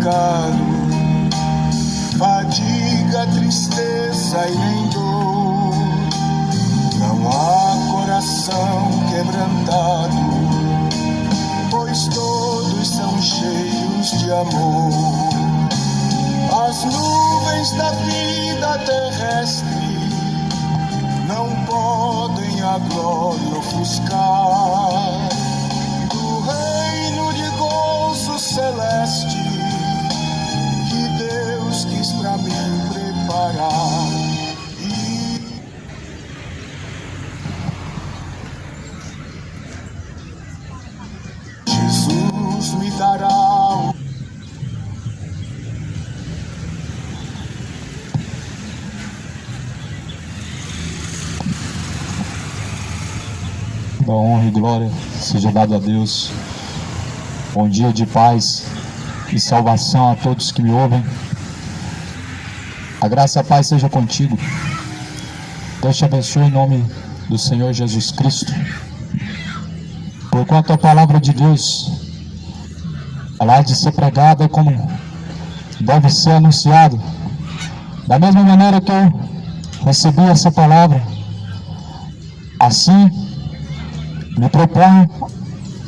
pecado, fadiga, tristeza e nem dor. Não há coração quebrantado, pois todos são cheios de amor. As nuvens da vida terrestre não podem a glória ofuscar do reino de gozo celeste que Deus quis pra mim preparar. Jesus me dará da honra e glória seja dado a Deus. Bom dia de paz e salvação a todos que me ouvem. A graça e a paz seja contigo. Deus te abençoe em nome do Senhor Jesus Cristo. Porquanto a palavra de Deus, ela há de ser pregada como deve ser anunciado. Da mesma maneira que eu recebi essa palavra, assim me proponho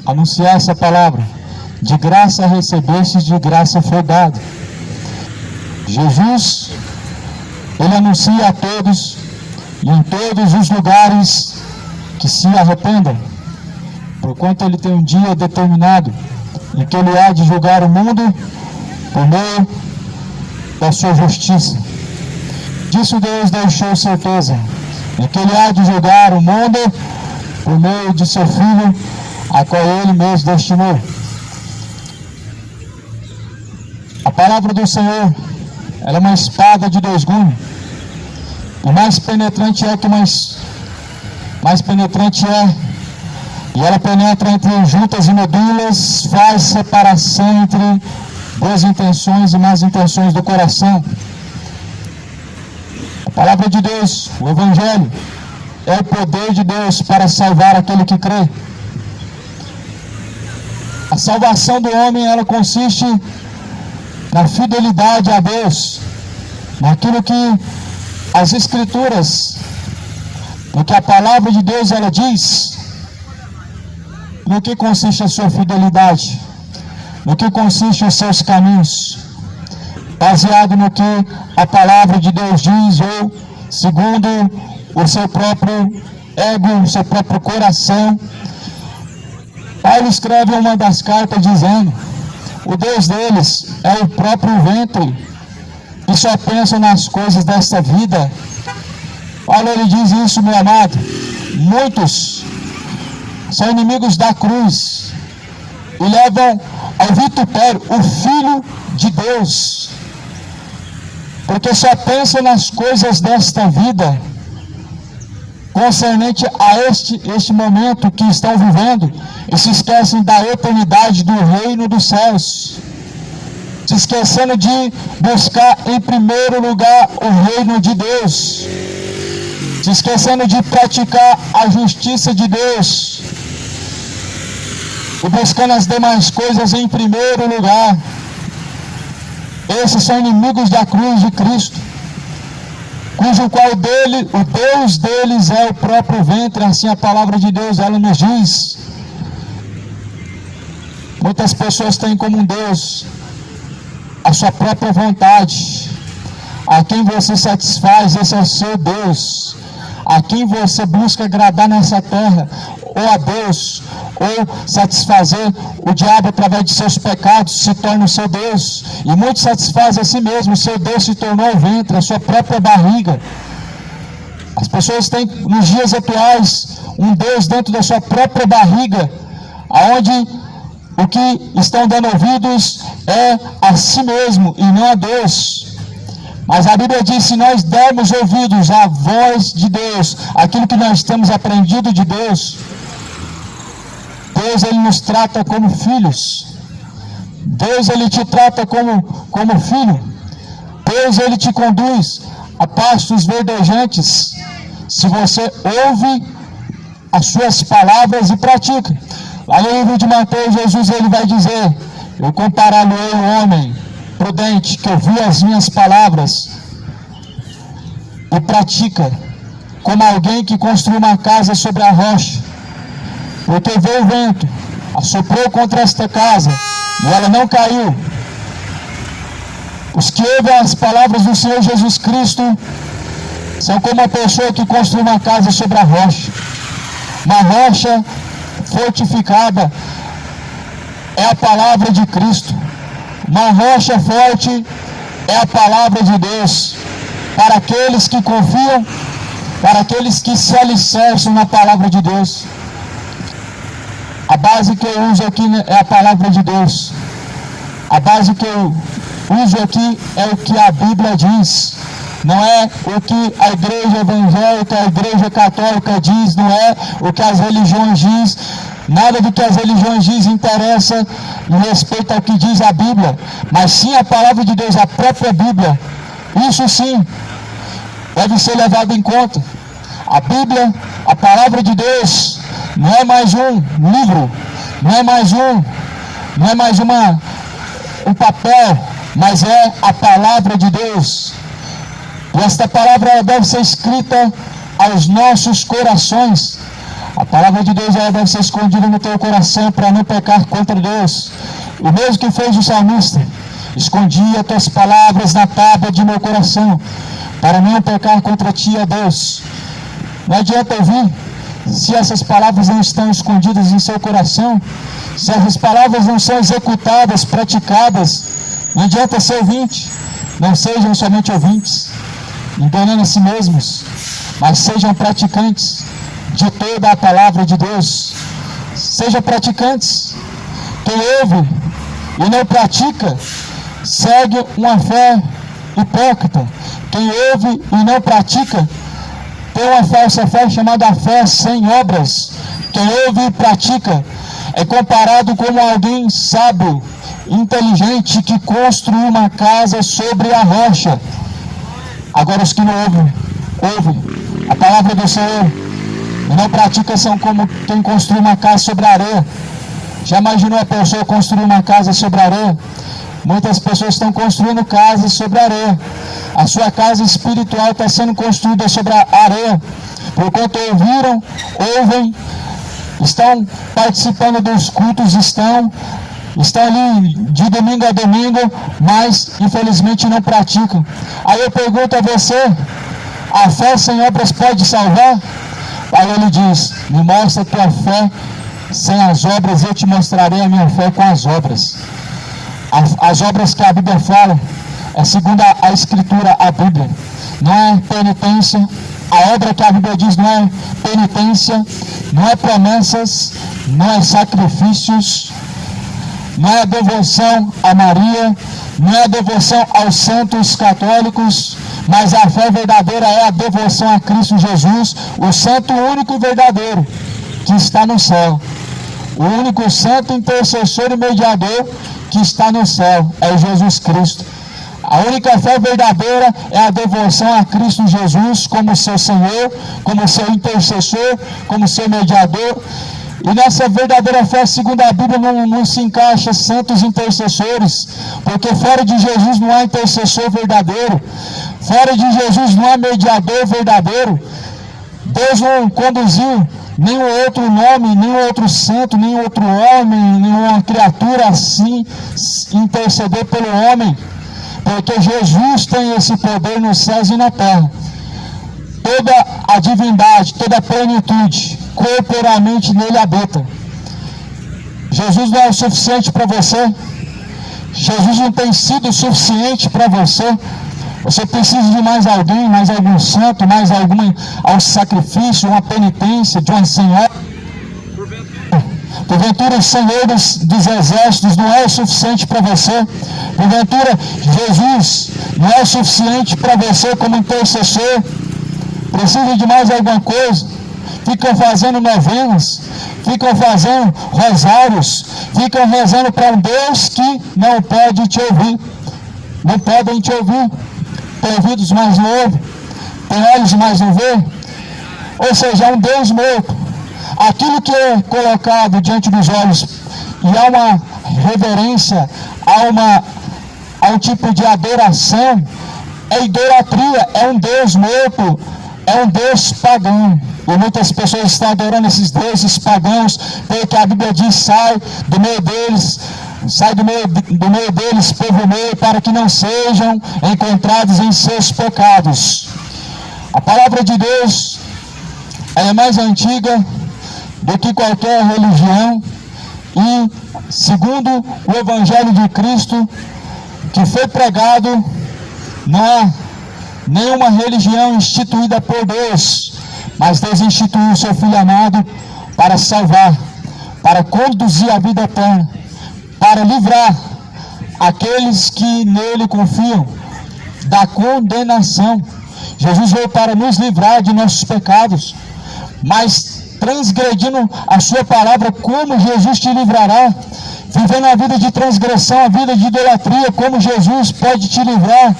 anunciar essa palavra. De graça recebestes, de graça foi dado. Jesus, ele anuncia a todos e em todos os lugares que se arrependam, porquanto ele tem um dia determinado em que ele há de julgar o mundo por meio da sua justiça. Disso Deus deixou certeza, em que ele há de julgar o mundo por meio de seu Filho, a qual ele mesmo destinou. A palavra do Senhor, ela é uma espada de dois gumes. O mais penetrante é que mais penetrante é, e ela penetra entre juntas e medulas, faz separação entre boas intenções e más intenções do coração. A palavra de Deus, o Evangelho, é o poder de Deus para salvar aquele que crê. A salvação do homem, ela consiste na fidelidade a Deus, naquilo que as Escrituras, no que a palavra de Deus ela diz. No que consiste a sua fidelidade? No que consiste os seus caminhos? Baseado no que a palavra de Deus diz ou segundo o seu próprio ego, o seu próprio coração. Paulo escreve uma das cartas dizendo: o Deus deles é o próprio ventre e só pensam nas coisas desta vida. Paulo, ele diz isso, meu amado. Muitos são inimigos da cruz e levam ao vitupério o Filho de Deus, porque só pensam nas coisas desta vida, concernente a este momento que estão vivendo, e se esquecem da eternidade do reino dos céus, se esquecendo de buscar em primeiro lugar o reino de Deus, se esquecendo de praticar a justiça de Deus, e buscando as demais coisas em primeiro lugar. Esses são inimigos da cruz de Cristo, cujo qual o Deus deles é o próprio ventre. Assim a palavra de Deus, ela nos diz. Muitas pessoas têm como um Deus a sua própria vontade. A quem você satisfaz, esse é o seu Deus. A quem você busca agradar nessa terra, ou a Deus, ou satisfazer o diabo através de seus pecados, se torna o seu Deus. E muitos satisfazem a si mesmo. O seu Deus se tornou o ventre, a sua própria barriga. As pessoas têm nos dias atuais um Deus dentro da sua própria barriga, aonde o que estão dando ouvidos é a si mesmo e não a Deus. Mas a Bíblia diz: se nós dermos ouvidos à voz de Deus, aquilo que nós temos aprendido de Deus, Deus, ele nos trata como filhos. Deus, ele te trata como filho. Deus, ele te conduz a pastos verdejantes, se você ouve as suas palavras e pratica. Lá no livro de Mateus, Jesus, ele vai dizer: eu compará-lo-ei o homem prudente que ouviu as minhas palavras e pratica, como alguém que construiu uma casa sobre a rocha. Porque veio o vento, assoprou contra esta casa, e ela não caiu. Os que ouvem as palavras do Senhor Jesus Cristo são como uma pessoa que construiu uma casa sobre a rocha. Uma rocha fortificada é a palavra de Cristo. Uma rocha forte é a palavra de Deus. Para aqueles que confiam, para aqueles que se alicerçam na palavra de Deus. A base que eu uso aqui é a palavra de Deus. A base que eu uso aqui é o que a Bíblia diz. Não é o que a igreja evangélica, a igreja católica diz, não é o que as religiões diz. Nada do que as religiões diz interessa em respeito ao que diz a Bíblia. Mas sim a palavra de Deus, a própria Bíblia. Isso sim deve ser levado em conta. A Bíblia, a palavra de Deus, não é mais um livro, não é mais um papel, mas é a palavra de Deus. E esta palavra deve ser escrita aos nossos corações. A palavra de Deus deve ser escondida no teu coração para não pecar contra Deus. O mesmo que fez o salmista: escondi as tuas palavras na tábua de meu coração, para não pecar contra ti, ó Deus. Não adianta ouvir se essas palavras não estão escondidas em seu coração, se essas palavras não são executadas, praticadas. Não adianta ser ouvinte. Não sejam somente ouvintes, enganando a si mesmos, mas sejam praticantes de toda a palavra de Deus. Sejam praticantes. Quem ouve e não pratica segue uma fé hipócrita. Quem ouve e não pratica tem uma falsa fé chamada fé sem obras. Quem ouve e pratica é comparado como alguém sábio, inteligente, que construiu uma casa sobre a rocha. Agora os que não ouvem a palavra do Senhor e não praticam são como quem construiu uma casa sobre a areia. Já imaginou a pessoa construir uma casa sobre a areia? Muitas pessoas estão construindo casas sobre a areia. A sua casa espiritual está sendo construída sobre a areia. Porquanto ouvem, estão participando dos cultos, estão ali de domingo a domingo, mas infelizmente não praticam. Aí eu pergunto a você: a fé sem obras pode salvar? Aí ele diz: me mostra a tua fé sem as obras, eu te mostrarei a minha fé com as obras. As obras que a Bíblia fala é segundo a Escritura, a Bíblia. Não é penitência. A obra que a Bíblia diz não é penitência, não é promessas, não é sacrifícios, não é devoção a Maria, não é devoção aos santos católicos, mas a fé verdadeira é a devoção a Cristo Jesus, o santo único e verdadeiro que está no céu. O único santo intercessor e mediador que está no céu é Jesus Cristo. A única fé verdadeira é a devoção a Cristo Jesus como seu Senhor, como seu intercessor, como seu mediador. E nessa verdadeira fé, segundo a Bíblia, não se encaixa santos intercessores, porque fora de Jesus não há intercessor verdadeiro, fora de Jesus não há mediador verdadeiro. Deus não conduziu nenhum outro nome, nenhum outro santo, nenhum outro homem, nenhuma criatura assim interceder pelo homem, porque Jesus tem esse poder nos céus e na terra. Toda a divindade, toda a plenitude, corporalmente nele habita. Jesus não é o suficiente para você. Jesus não tem sido suficiente para você. Você precisa de mais alguém, mais algum santo, mais algum sacrifício, uma penitência, de uma senhora. Porventura o Senhor dos exércitos não é o suficiente para você. Porventura Jesus não é o suficiente para você como intercessor. Precisa de mais alguma coisa. Ficam fazendo novenas, ficam fazendo rosários, ficam rezando para um Deus que não pode te ouvir. Não podem te ouvir. Tem ouvidos, mas não ouvem. Tem olhos, mas não vê. Ou seja, é um Deus morto. Aquilo que é colocado diante dos olhos e há uma reverência, há a um tipo de adoração, é idolatria, é um Deus morto, é um Deus pagão. E muitas pessoas estão adorando esses deuses pagãos, porque a Bíblia diz: sai do meio deles, povo meu, para que não sejam encontrados em seus pecados. A palavra de Deus é mais antiga do que qualquer religião, e segundo o Evangelho de Cristo que foi pregado, não há nenhuma religião instituída por Deus, mas Deus instituiu o seu Filho amado para salvar, para conduzir a vida eterna, para livrar aqueles que nele confiam da condenação. Jesus veio para nos livrar de nossos pecados, mas transgredindo a sua palavra, como Jesus te livrará? Vivendo a vida de transgressão, a vida de idolatria, como Jesus pode te livrar?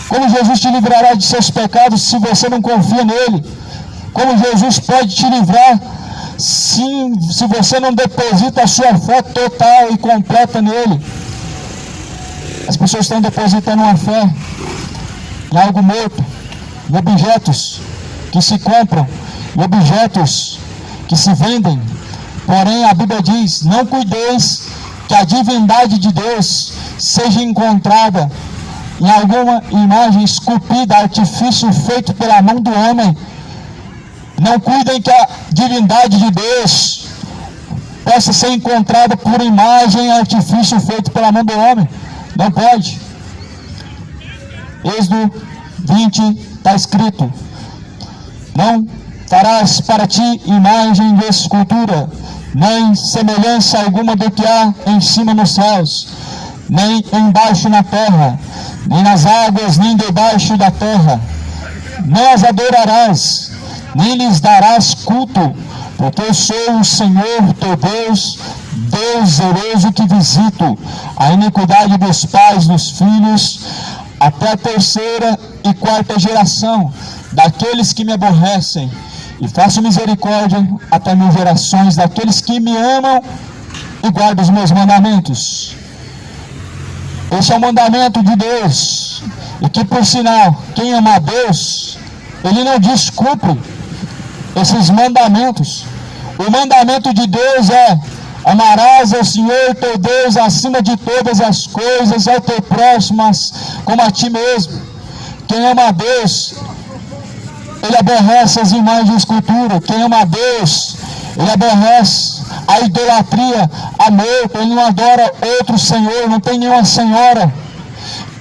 Como Jesus te livrará de seus pecados se você não confia nele? Como Jesus pode te livrar se você não deposita a sua fé total e completa nele? As pessoas estão depositando uma fé em algo morto, em objetos que se compram, em objetos que se vendem. Porém, a Bíblia diz: não cuideis que a divindade de Deus seja encontrada em alguma imagem esculpida, artifício feito pela mão do homem. Não cuidem que a divindade de Deus possa ser encontrada por imagem e artifício feito pela mão do homem. Não pode. Êxodo 20 está escrito: não farás para ti imagem de escultura, nem semelhança alguma do que há em cima nos céus, nem embaixo na terra, nem nas águas, nem debaixo da terra. Não as adorarás, nem lhes darás culto, porque eu sou o Senhor teu Deus, Deus zeloso, que visito a iniquidade dos pais nos filhos, até a terceira e quarta geração daqueles que me aborrecem, e faço misericórdia até 1000 gerações daqueles que me amam e guardam os meus mandamentos. Esse é o mandamento de Deus, e que, por sinal, quem ama a Deus, ele não descumpre esses mandamentos. O mandamento de Deus é: amarás ao Senhor teu Deus acima de todas as coisas, ao teu próximo como a ti mesmo. Quem ama a Deus, ele aborrece as imagens de escultura. Quem ama a Deus, ele aborrece a idolatria, a morto. Ele não adora outro senhor, não tem nenhuma senhora.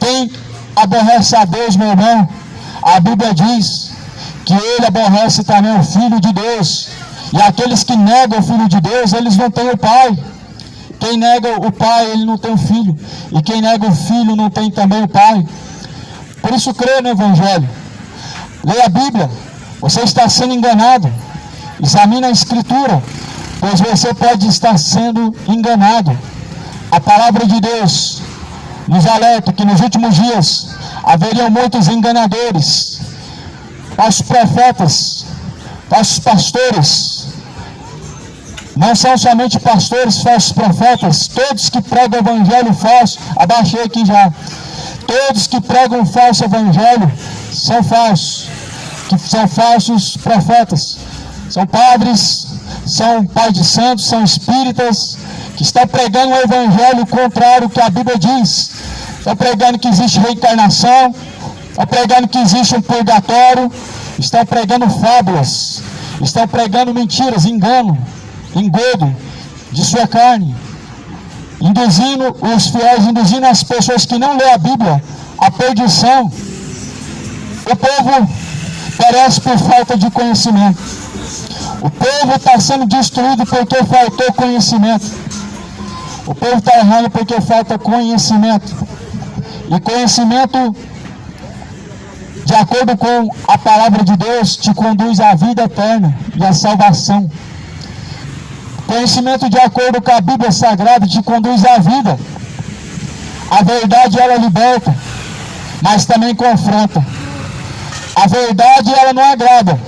Quem aborrece a Deus, meu irmão, a Bíblia diz que ele aborrece também o Filho de Deus. E aqueles que negam o Filho de Deus, eles não têm o Pai. Quem nega o Pai, ele não tem o Filho. E quem nega o Filho, não tem também o Pai. Por isso, crê no Evangelho. Leia a Bíblia. Você está sendo enganado. Examine a Escritura, pois você pode estar sendo enganado. A palavra de Deus nos alerta que nos últimos dias haveriam muitos enganadores, falsos profetas, falsos pastores. Não são somente pastores, falsos profetas. Todos que pregam o evangelho falso, abaixei aqui já. Todos que pregam o falso evangelho são falsos, que são falsos profetas. São padres, são pais de santos, são espíritas, que estão pregando o evangelho contrário ao que a Bíblia diz. Estão pregando que existe reencarnação, estão pregando que existe um purgatório, estão pregando fábulas, estão pregando mentiras, engano, engodo de sua carne, induzindo os fiéis, induzindo as pessoas que não lêem a Bíblia à perdição. O povo perece por falta de conhecimento. O povo está sendo destruído porque faltou conhecimento. O povo está errando porque falta conhecimento. E conhecimento, de acordo com a palavra de Deus, te conduz à vida eterna e à salvação. Conhecimento, de acordo com a Bíblia Sagrada, te conduz à vida. A verdade, ela liberta, mas também confronta. A verdade, ela não agrada,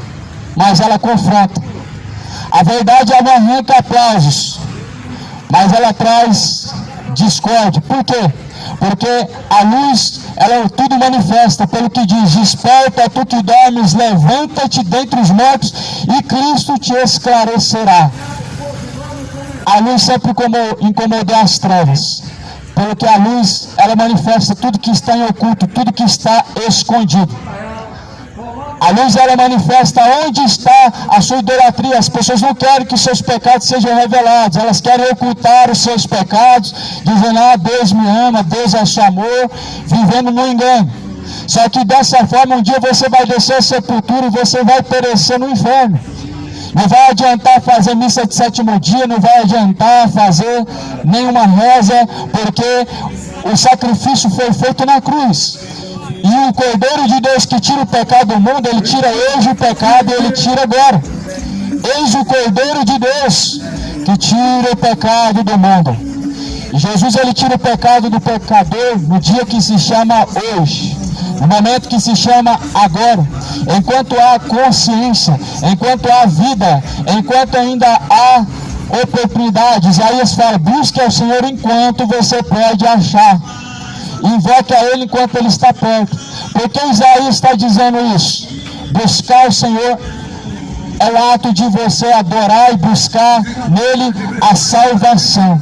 mas ela confronta. A verdade, ela não arranca aplausos, mas ela traz discórdia. Por quê? Porque a luz, ela tudo manifesta, pelo que diz: desperta tu que dormes, levanta-te dentre os mortos e Cristo te esclarecerá. A luz sempre incomodou as trevas, pelo que a luz, ela manifesta tudo que está em oculto, tudo que está escondido. A luz, ela manifesta onde está a sua idolatria. As pessoas não querem que seus pecados sejam revelados, elas querem ocultar os seus pecados, dizendo: Deus me ama, Deus é seu amor, vivendo no engano. Só que dessa forma, um dia você vai descer a sepultura e você vai perecer no inferno. Não vai adiantar fazer missa de sétimo dia, não vai adiantar fazer nenhuma reza, porque o sacrifício foi feito na cruz. E o Cordeiro de Deus que tira o pecado do mundo, ele tira hoje o pecado e ele tira agora. Eis o Cordeiro de Deus que tira o pecado do mundo. E Jesus, ele tira o pecado do pecador no dia que se chama hoje, no momento que se chama agora. Enquanto há consciência, enquanto há vida, enquanto ainda há oportunidade. Isaías fala: busque ao Senhor enquanto você pode achar. Invoque a Ele enquanto Ele está perto. Por que Isaías está dizendo isso? Buscar o Senhor é o ato de você adorar e buscar nele a salvação.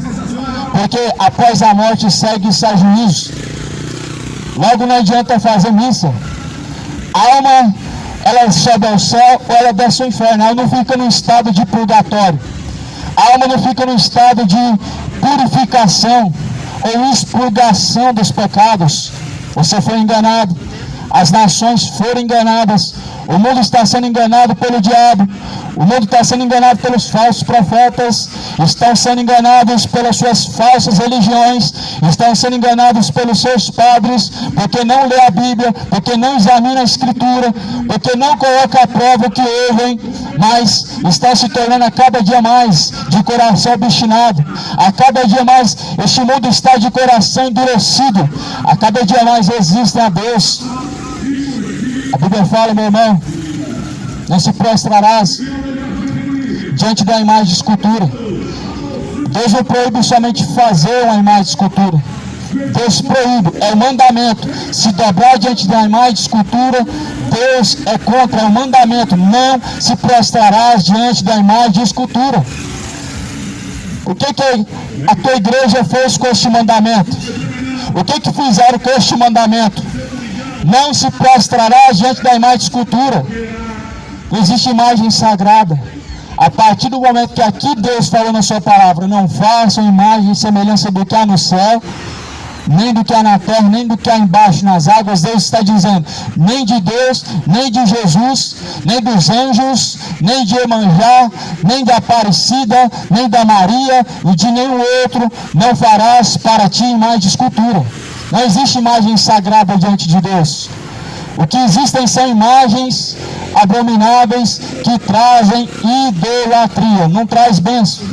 Porque após a morte segue-se a juízo. Logo não adianta fazer missa. A alma, ela sobe ao céu ou ela desce ao inferno. Ela não fica no estado de purgatório. A alma não fica no estado de purificação ou expurgação dos pecados. Você foi enganado, as nações foram enganadas, o mundo está sendo enganado pelo diabo, o mundo está sendo enganado pelos falsos profetas, estão sendo enganados pelas suas falsas religiões, estão sendo enganados pelos seus padres, porque não lê a Bíblia, porque não examina a Escritura, porque não coloca à prova o que ouvem, mas estão se tornando a cada dia mais de coração obstinado. A cada dia mais este mundo está de coração endurecido. A cada dia mais resistem a Deus. A Bíblia fala, meu irmão, não se prostrarás diante da imagem de escultura. Deus não proíbe somente fazer uma imagem de escultura. Deus proíbe, é o mandamento. Se dobrar diante da imagem de escultura, Deus é contra, é o mandamento. Não se prostrarás diante da imagem de escultura. O que a tua igreja fez com este mandamento? O que fizeram com este mandamento? Não se prostrarás diante da imagem de escultura. Não existe imagem sagrada. A partir do momento que aqui Deus falou na sua palavra: não façam imagem e semelhança do que há no céu, nem do que há na terra, nem do que há embaixo nas águas. Deus está dizendo: nem de Deus, nem de Jesus, nem dos anjos, nem de Iemanjá, nem da Aparecida, nem da Maria e de nenhum outro não farás para ti imagem de escultura. Não existe imagem sagrada diante de Deus. O que existem são imagens abomináveis que trazem idolatria. Não traz bênção.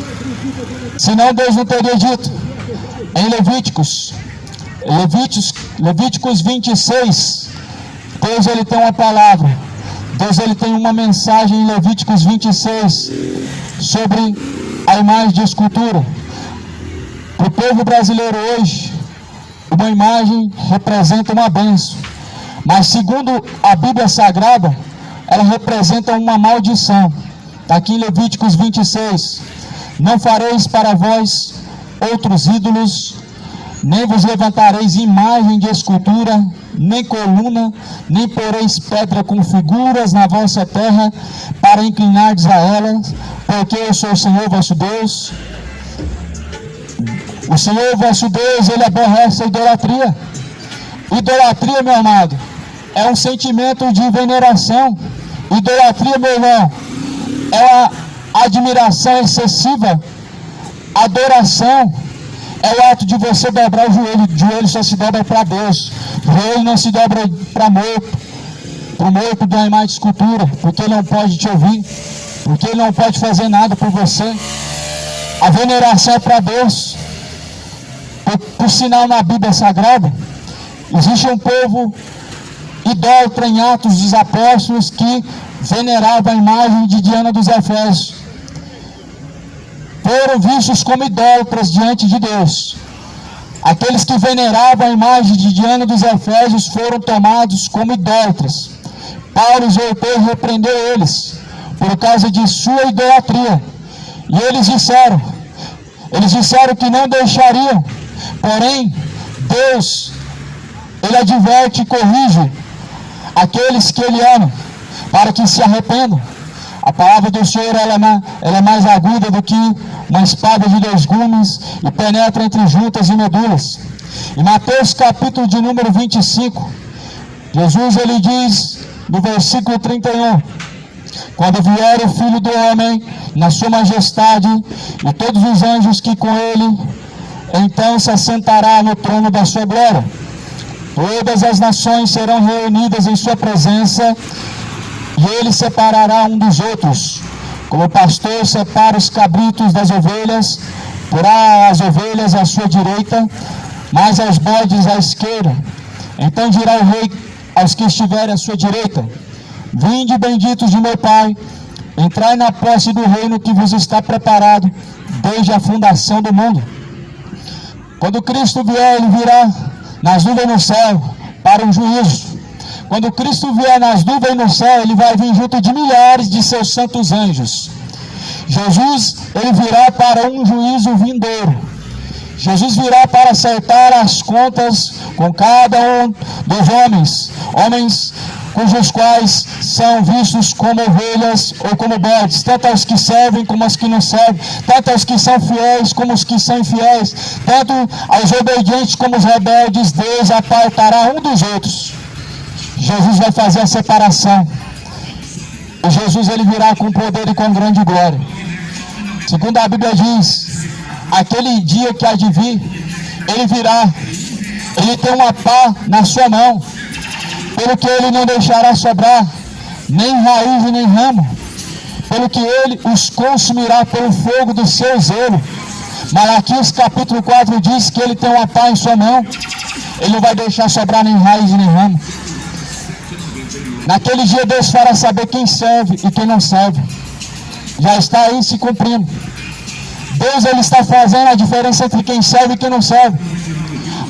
Senão Deus não teria dito em Levíticos 26, Deus ele tem uma palavra, Deus ele tem uma mensagem em Levíticos 26 sobre a imagem de escultura. Para o povo brasileiro hoje, uma imagem representa uma bênção, mas segundo a Bíblia Sagrada, ela representa uma maldição. Está aqui em Levíticos 26: não fareis para vós outros ídolos, nem vos levantareis imagem de escultura, nem coluna, nem poreis pedra com figuras na vossa terra, para inclinardes a elas, porque eu sou o Senhor vosso Deus. O Senhor vosso Deus, ele aborrece a idolatria. Idolatria, meu amado, é um sentimento de veneração. Idolatria, meu irmão, é uma admiração excessiva. Adoração é o ato de você dobrar o joelho. O joelho só se dobra para Deus. O joelho não se dobra para o morto da imagem de escultura, porque ele não pode te ouvir, porque ele não pode fazer nada por você. A veneração é para Deus. Por sinal, na Bíblia Sagrada, existe um povo idólatra em Atos dos Apóstolos que venerava a imagem de Diana dos Efésios. Foram vistos como idólatras diante de Deus. Aqueles que veneravam a imagem de Diana dos Efésios foram tomados como idólatras. Paulo exortou e repreendeu eles por causa de sua idolatria. E eles disseram que não deixariam. Porém, Deus, Ele adverte e corrige aqueles que Ele ama, para que se arrependam. A palavra do Senhor ela é mais aguda do que uma espada de 2 gumes e penetra entre juntas e medulas. Em Mateus capítulo de número 25, Jesus ele diz no versículo 31: quando vier o Filho do Homem na sua majestade e todos os anjos que com ele, então se assentará no trono da sua glória. Todas as nações serão reunidas em sua presença, e ele separará um dos outros, como o pastor separa os cabritos das ovelhas, porá as ovelhas à sua direita, mas aos bodes à esquerda. Então dirá o rei aos que estiverem à sua direita: vinde, benditos de meu Pai, entrai na posse do reino que vos está preparado desde a fundação do mundo. Quando Cristo vier, Ele virá nas nuvens no céu para um juízo. Quando Cristo vier nas nuvens no céu, Ele vai vir junto de milhares de seus santos anjos. Jesus, Ele virá para um juízo vindouro. Jesus virá para acertar as contas com cada um dos homens cujos quais são vistos como ovelhas ou como bodes, tanto aos que servem como aos que não servem, tanto aos que são fiéis como os que são infiéis, tanto aos obedientes como os rebeldes. Deus apartará um dos outros. Jesus vai fazer a separação. E Jesus ele virá com poder e com grande glória. Segundo a Bíblia diz, aquele dia que há de vir, ele virá, ele tem uma pá na sua mão, pelo que ele não deixará sobrar nem raiz e nem ramo, pelo que ele os consumirá pelo fogo do seu zelo. Malaquias capítulo 4 diz que ele tem uma pá em sua mão, ele não vai deixar sobrar nem raiz e nem ramo. Naquele dia Deus fará saber quem serve e quem não serve. Já está aí se cumprindo. Deus ele está fazendo a diferença entre quem serve e quem não serve.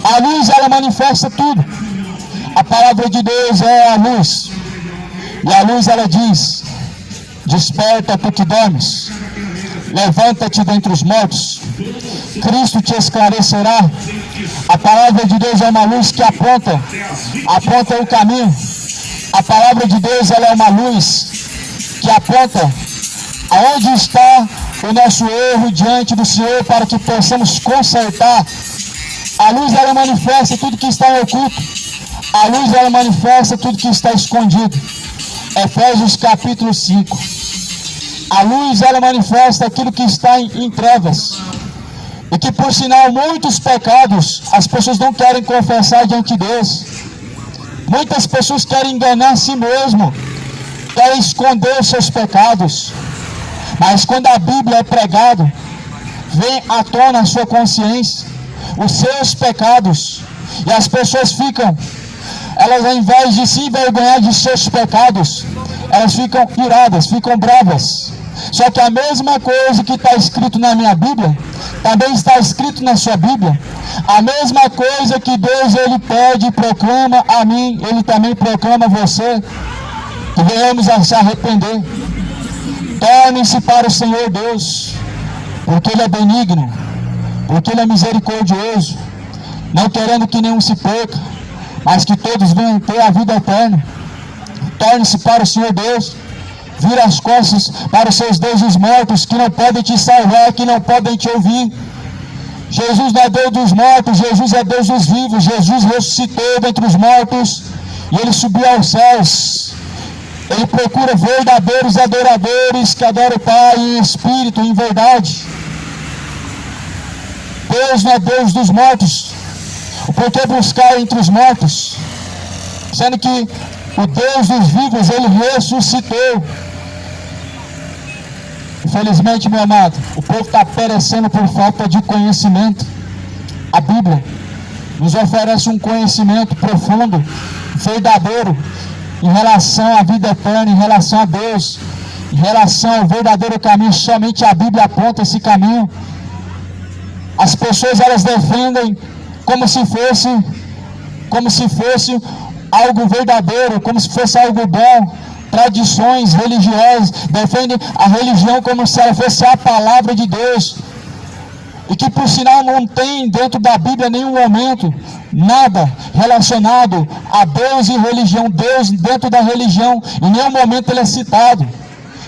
A luz ela manifesta tudo. A palavra de Deus é a luz. E a luz ela diz: desperta tu que dormes, levanta-te dentre os mortos, Cristo te esclarecerá. A palavra de Deus é uma luz que aponta o caminho. A palavra de Deus ela é uma luz que aponta aonde está o nosso erro diante do Senhor, para que possamos consertar. A luz ela manifesta tudo que está oculto. A luz ela manifesta tudo que está escondido. Efésios capítulo 5. A luz ela manifesta aquilo que está em trevas. E que por sinal muitos pecados as pessoas não querem confessar diante de Deus. Muitas pessoas querem enganar a si mesmo, querem esconder os seus pecados. Mas quando a Bíblia é pregada, vem à tona a sua consciência, os seus pecados. E as pessoas elas ao invés de se envergonhar de seus pecados, elas ficam iradas, ficam bravas. Só que a mesma coisa que está escrito na minha Bíblia, também está escrito na sua Bíblia. A mesma coisa que Deus ele pede e proclama a mim, Ele também proclama a você, que venhamos a se arrepender. Tornem-se para o Senhor Deus, porque Ele é benigno, porque Ele é misericordioso, não querendo que nenhum se perca, mas que todos venham ter a vida eterna. Torne-se para o Senhor Deus, vira as costas para os seus deuses mortos, que não podem te salvar, que não podem te ouvir. Jesus não é Deus dos mortos, Jesus é Deus dos vivos. Jesus ressuscitou dentre os mortos e Ele subiu aos céus. Ele procura verdadeiros adoradores que adoram o Pai em espírito e em verdade. Deus não é Deus dos mortos. Por que buscar entre os mortos? Sendo que o Deus dos vivos, Ele ressuscitou. Infelizmente, meu amado, o povo está perecendo por falta de conhecimento. A Bíblia nos oferece um conhecimento profundo, verdadeiro, em relação à vida eterna, em relação a Deus, em relação ao verdadeiro caminho. Somente a Bíblia aponta esse caminho. As pessoas elas defendem como se fosse algo verdadeiro, como se fosse algo bom. Tradições religiosas, defendem a religião como se ela fosse a palavra de Deus, e que por sinal não tem dentro da Bíblia nenhum momento nada relacionado a Deus e religião. Deus dentro da religião, em nenhum momento ele é citado.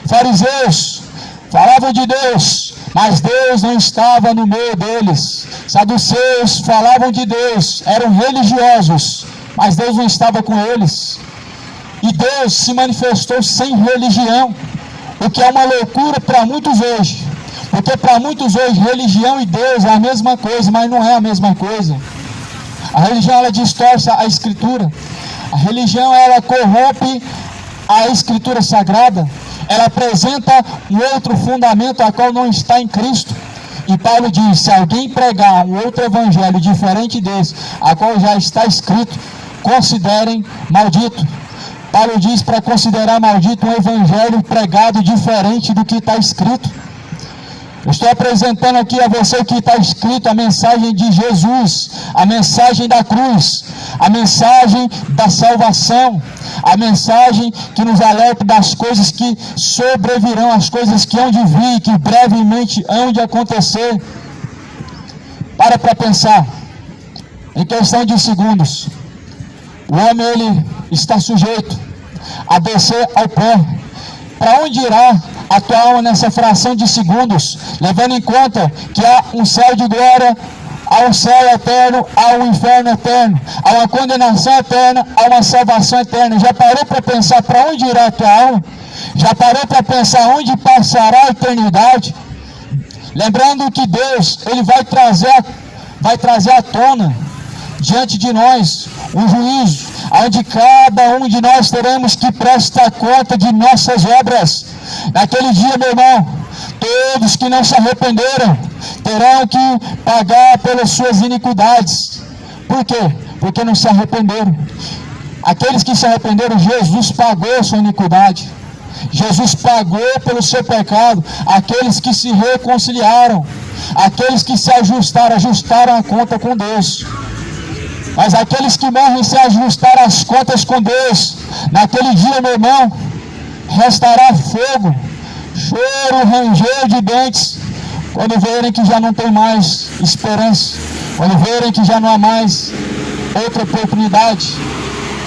Fariseus falavam de Deus, mas Deus não estava no meio deles. Saduceus falavam de Deus, eram religiosos, mas Deus não estava com eles. E Deus se manifestou sem religião, o que é uma loucura para muitos hoje. Porque para muitos hoje, religião e Deus é a mesma coisa, mas não é a mesma coisa. A religião, ela distorce a Escritura. A religião, ela corrompe a Escritura Sagrada. Ela apresenta um outro fundamento, a qual não está em Cristo. E Paulo diz, se alguém pregar um outro evangelho diferente desse, a qual já está escrito, considerem maldito. Paulo diz para considerar maldito um evangelho pregado diferente do que está escrito. Eu estou apresentando aqui a você o que está escrito, a mensagem de Jesus, a mensagem da cruz, a mensagem da salvação, a mensagem que nos alerta das coisas que sobrevirão, as coisas que hão de vir, que brevemente hão de acontecer. Para pensar, em questão de segundos, o homem ele está sujeito a descer ao pó. Para onde irá a tua alma nessa fração de segundos, levando em conta que há um céu de glória, há um céu eterno, há um inferno eterno, há uma condenação eterna, há uma salvação eterna? Já parou para pensar para onde irá a tua alma? Já parou para pensar onde passará a eternidade? Lembrando que Deus, ele vai trazer à tona diante de nós um juízo, onde cada um de nós teremos que prestar conta de nossas obras. Naquele dia, meu irmão, todos que não se arrependeram terão que pagar pelas suas iniquidades. Por quê? Porque não se arrependeram. Aqueles que se arrependeram, Jesus pagou sua iniquidade. Jesus pagou pelo seu pecado. Aqueles que se reconciliaram, aqueles que se ajustaram a conta com Deus. Mas aqueles que morrem sem ajustar as contas com Deus, naquele dia, meu irmão, restará fogo, choro, ranger de dentes, quando verem que já não tem mais esperança, quando verem que já não há mais outra oportunidade.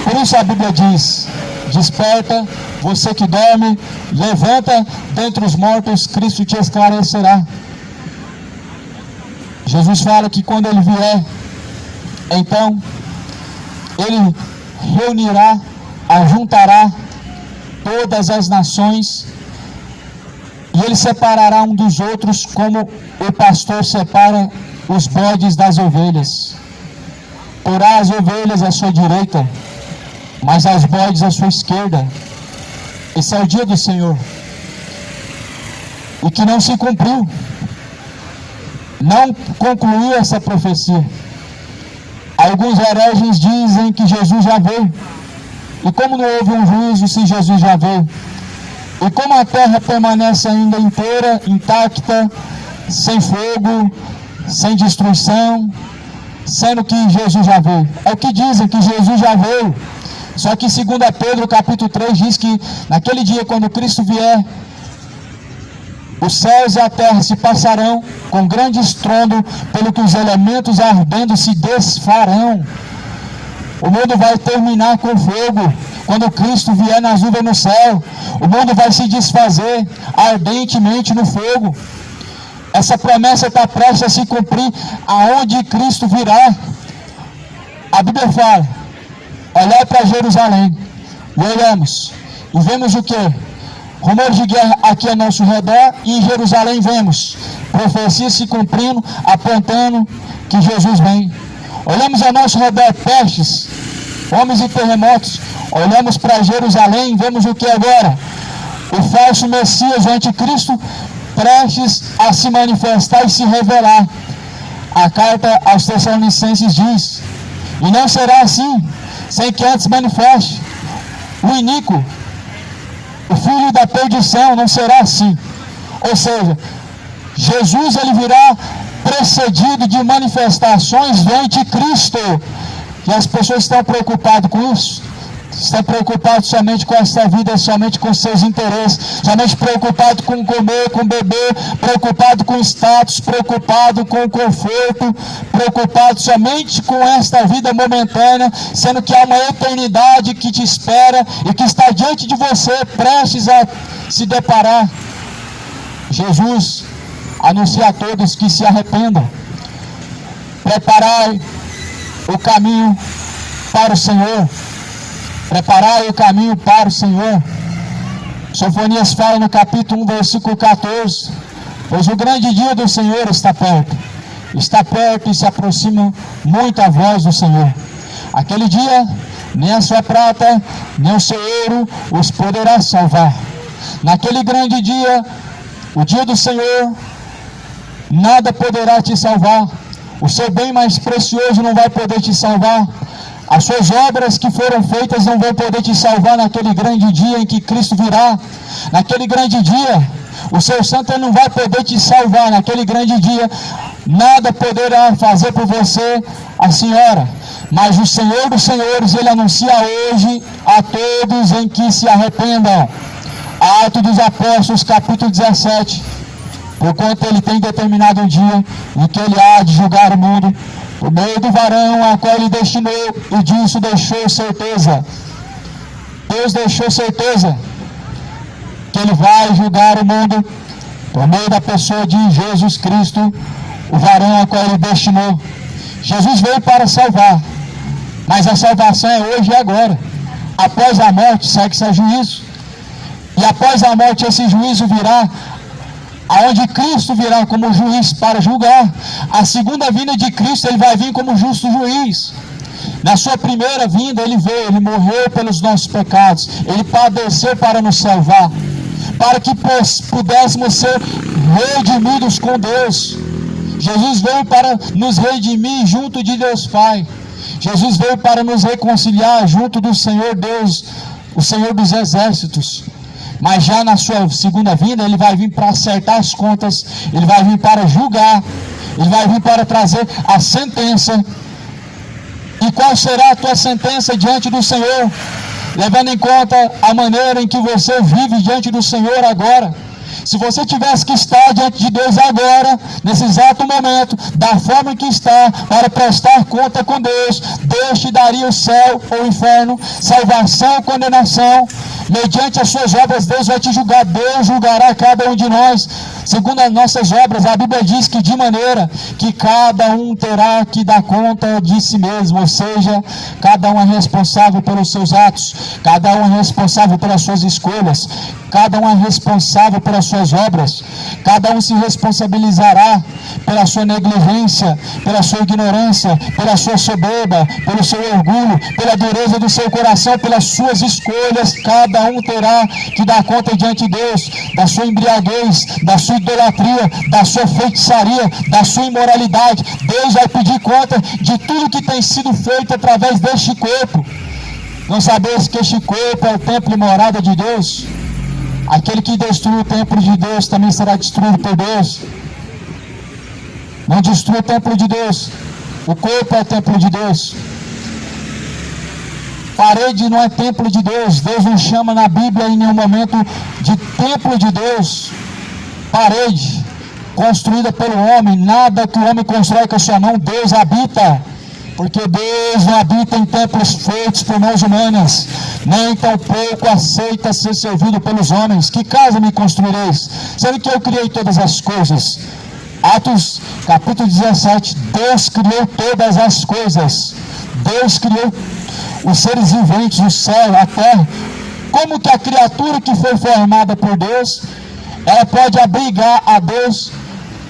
Por isso a Bíblia diz, desperta, você que dorme, levanta dentre os mortos, Cristo te esclarecerá. Jesus fala que quando Ele vier, então Ele reunirá, ajuntará todas as nações, e Ele separará um dos outros, como o pastor separa os bodes das ovelhas. Porá as ovelhas à sua direita, mas aos bodes à sua esquerda. Esse é o dia do Senhor, e que não se cumpriu, não concluiu essa profecia. Alguns hereges dizem que Jesus já veio. E como não houve um juízo se Jesus já veio? E como a terra permanece ainda inteira, intacta, sem fogo, sem destruição, sendo que Jesus já veio? É o que dizem, que Jesus já veio. Só que 2 Pedro capítulo 3 diz que naquele dia, quando Cristo vier, os céus e a terra se passarão com grande estrondo, pelo que os elementos ardendo se desfarão. O mundo vai terminar com fogo. Quando Cristo vier nas nuvens no céu, o mundo vai se desfazer ardentemente no fogo. Essa promessa está prestes a se cumprir aonde Cristo virá. A Bíblia fala, olhai para Jerusalém, e olhamos, e vemos o que? Rumores de guerra aqui ao nosso redor, e em Jerusalém vemos profecias se cumprindo, apontando que Jesus vem. Olhamos ao nosso redor pestes, fomes e terremotos. Olhamos para Jerusalém e vemos o que agora? O falso Messias, o anticristo, prestes a se manifestar e se revelar. A carta aos Tessalonicenses diz, e não será assim, sem que antes manifeste o iníquo, o filho da perdição. Não será assim. Ou seja, Jesus ele virá precedido de manifestações do anticristo. E as pessoas estão preocupadas com isso. Estão preocupados somente com essa vida, somente com seus interesses, somente preocupado com comer, com beber, preocupado com status, preocupado com o conforto, preocupado somente com esta vida momentânea, sendo que há uma eternidade que te espera e que está diante de você, prestes a se deparar. Jesus anuncia a todos que se arrependam. Preparai o caminho para o Senhor. Preparai o caminho para o Senhor. Sofonias fala no capítulo 1, versículo 14: pois o grande dia do Senhor está perto. Está perto e se aproxima muito a voz do Senhor. Aquele dia, nem a sua prata, nem o seu ouro os poderá salvar. Naquele grande dia, o dia do Senhor, nada poderá te salvar. O seu bem mais precioso não vai poder te salvar. As suas obras que foram feitas não vão poder te salvar naquele grande dia em que Cristo virá. Naquele grande dia, o seu santo não vai poder te salvar. Naquele grande dia, nada poderá fazer por você a senhora. Mas o Senhor dos Senhores, Ele anuncia hoje a todos em que se arrependam. Atos dos Apóstolos, capítulo 17. Porquanto Ele tem determinado um dia em que Ele há de julgar o mundo, por meio do varão a qual Ele destinou, e disso deixou certeza. Deus deixou certeza que Ele vai julgar o mundo por meio da pessoa de Jesus Cristo, o varão a qual Ele destinou. Jesus veio para salvar, mas a salvação é hoje e agora. Após a morte segue-se a juízo, e após a morte esse juízo virá, aonde Cristo virá como juiz para julgar. A segunda vinda de Cristo, Ele vai vir como justo juiz. Na sua primeira vinda, Ele veio, Ele morreu pelos nossos pecados, Ele padeceu para nos salvar, para que pudéssemos ser redimidos com Deus. Jesus veio para nos redimir junto de Deus Pai. Jesus veio para nos reconciliar junto do Senhor Deus, o Senhor dos exércitos. Mas já na sua segunda vinda, Ele vai vir para acertar as contas, Ele vai vir para julgar, Ele vai vir para trazer a sentença. E qual será a tua sentença diante do Senhor? Levando em conta a maneira em que você vive diante do Senhor agora. Se você tivesse que estar diante de Deus agora, nesse exato momento, da forma que está, para prestar conta com Deus, Deus te daria o céu ou o inferno, salvação ou condenação. Mediante as suas obras, Deus vai te julgar. Deus julgará cada um de nós segundo as nossas obras. A Bíblia diz que de maneira que cada um terá que dar conta de si mesmo, ou seja, cada um é responsável pelos seus atos, cada um é responsável pelas suas escolhas, cada um é responsável pelas suas obras, cada um se responsabilizará pela sua negligência, pela sua ignorância, pela sua soberba, pelo seu orgulho, pela dureza do seu coração, pelas suas escolhas. Cada um terá que dar conta diante de Deus da sua embriaguez, da sua idolatria, da sua feitiçaria, da sua imoralidade. Deus vai pedir conta de tudo que tem sido feito através deste corpo. Não sabeis que este corpo é o templo e morada de Deus? Aquele que destrui o templo de Deus também será destruído por Deus. Não destrua o templo de Deus. O corpo é o templo de Deus. Parede não é templo de Deus. Deus não chama na Bíblia em nenhum momento de templo de Deus. Parede construída pelo homem. Nada que o homem constrói com a sua mão, Deus habita. Porque Deus não habita em templos feitos por mãos humanas, nem tampouco aceita ser servido pelos homens. Que casa me construireis, sendo que eu criei todas as coisas? Atos capítulo 17, Deus criou todas as coisas. Deus criou os seres viventes, o céu, a terra. Como que a criatura que foi formada por Deus, ela pode abrigar a Deus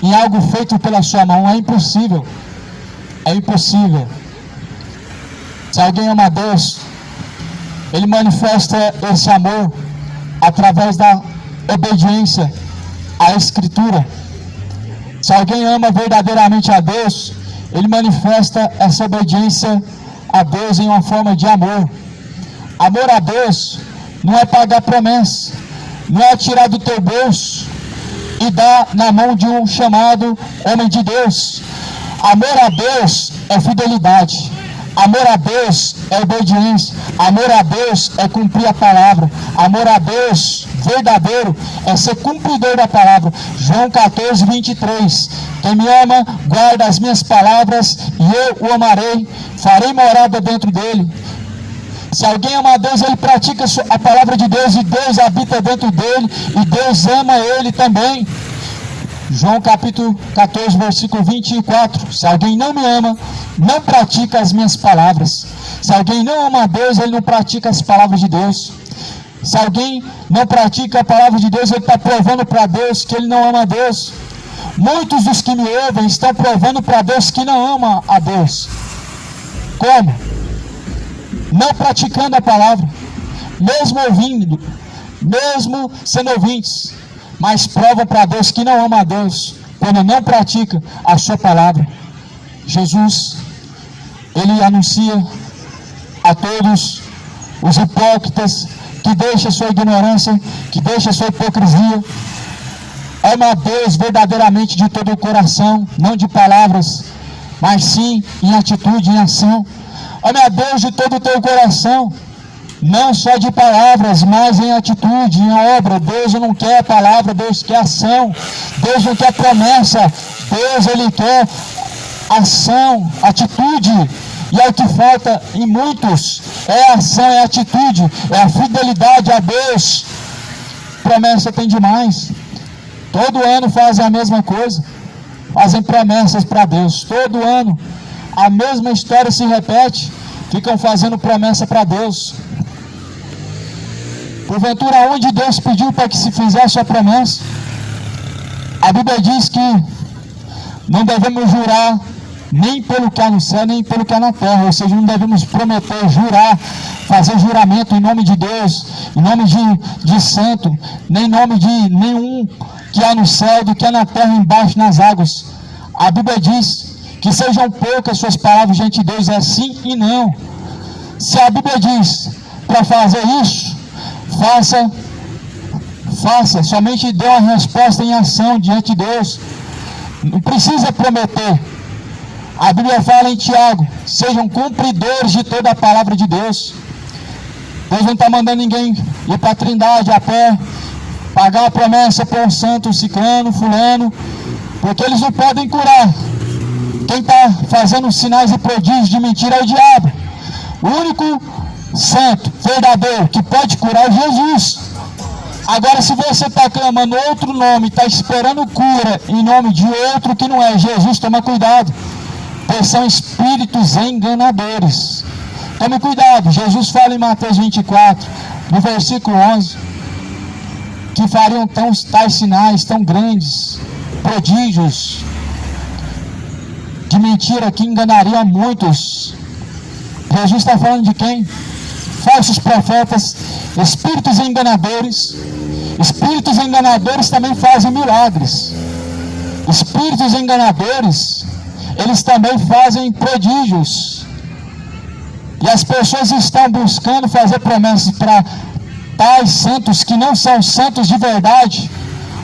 em algo feito pela sua mão? É impossível. É impossível. Se alguém ama a Deus, ele manifesta esse amor através da obediência à Escritura. Se alguém ama verdadeiramente a Deus, ele manifesta essa obediência a Deus em uma forma de amor. Amor a Deus não é pagar promessa, não é tirar do teu bolso, e dá na mão de um chamado homem de Deus. Amor a Deus é fidelidade. Amor a Deus é obediência. Amor a Deus é cumprir a palavra. Amor a Deus verdadeiro é ser cumpridor da palavra. João 14, 23. Quem me ama, guarda as minhas palavras e eu o amarei. Farei morada dentro dele. Se alguém ama a Deus, ele pratica a palavra de Deus e Deus habita dentro dele e Deus ama ele também. João capítulo 14, versículo 24. Se alguém não me ama, não pratica as minhas palavras. Se alguém não ama a Deus, ele não pratica as palavras de Deus. Se alguém não pratica a palavra de Deus, ele está provando para Deus que ele não ama a Deus. Muitos dos que me ouvem estão provando para Deus que não ama a Deus. Como? Não praticando a palavra, mesmo ouvindo, mesmo sendo ouvintes, mas prova para Deus que não ama a Deus, quando não pratica a sua palavra. Jesus, ele anuncia a todos os hipócritas que deixam sua ignorância, que deixam sua hipocrisia. Ama a Deus verdadeiramente de todo o coração, não de palavras, mas sim em atitude, em ação. Ame a Deus de todo o teu coração, não só de palavras, mas em atitude, em obra. Deus não quer palavra, Deus quer ação. Deus não quer promessa, Deus ele quer ação, atitude. E é o que falta em muitos, é ação, é atitude, é a fidelidade a Deus. Promessa tem demais. Todo ano fazem a mesma coisa, fazem promessas para Deus. Todo ano a mesma história se repete, ficam fazendo promessa para Deus. Porventura, onde Deus pediu para que se fizesse a promessa? A Bíblia diz que não devemos jurar nem pelo que há no céu, nem pelo que há na terra. Ou seja, não devemos prometer, jurar, fazer juramento em nome de Deus, em nome de santo, nem em nome de nenhum que há no céu, do que há na terra, embaixo nas águas. A Bíblia diz que sejam poucas suas palavras diante de Deus, é sim e não. Se a Bíblia diz para fazer isso, faça, somente dê uma resposta em ação diante de Deus. Não precisa prometer. A Bíblia fala em Tiago, sejam cumpridores de toda a palavra de Deus. Deus não está mandando ninguém ir para a Trindade a pé, pagar a promessa para um santo, ciclano, fulano, porque eles não podem curar. Quem está fazendo sinais e prodígios de mentira é o diabo. O único santo, verdadeiro, que pode curar é Jesus. Agora, se você está clamando outro nome, está esperando cura em nome de outro que não é Jesus, toma cuidado, pois são espíritos enganadores. Tome cuidado. Jesus fala em Mateus 24, no versículo 11, que fariam tais sinais tão grandes, prodígios de mentira, que enganariam muitos. Jesus está falando de quem? Falsos profetas, espíritos enganadores. Espíritos enganadores também fazem milagres. Espíritos enganadores, eles também fazem prodígios. E as pessoas estão buscando fazer promessas para tais santos que não são santos de verdade.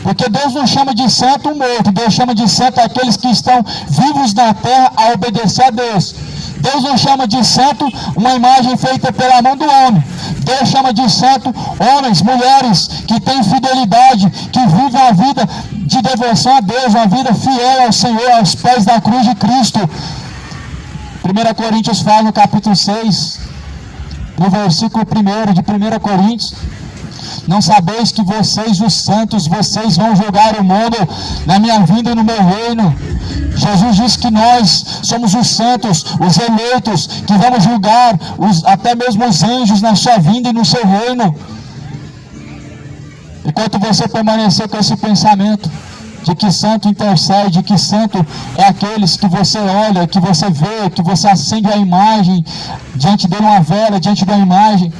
Porque Deus não chama de santo um morto, Deus chama de santo aqueles que estão vivos na terra a obedecer a Deus. Deus não chama de santo uma imagem feita pela mão do homem. Deus chama de santo homens, mulheres que têm fidelidade, que vivem a vida de devoção a Deus, uma vida fiel ao Senhor, aos pés da cruz de Cristo. 1 Coríntios fala no capítulo 6, no versículo 1 de 1 Coríntios: não sabeis que vocês, os santos, vocês vão julgar o mundo na minha vinda e no meu reino. Jesus disse que nós somos os santos, os eleitos, que vamos julgar até mesmo os anjos na sua vinda e no seu reino. Enquanto você permanecer com esse pensamento de que santo intercede, que santo é aqueles que você olha, que você vê, que você acende a imagem, diante de uma vela, diante de uma imagem,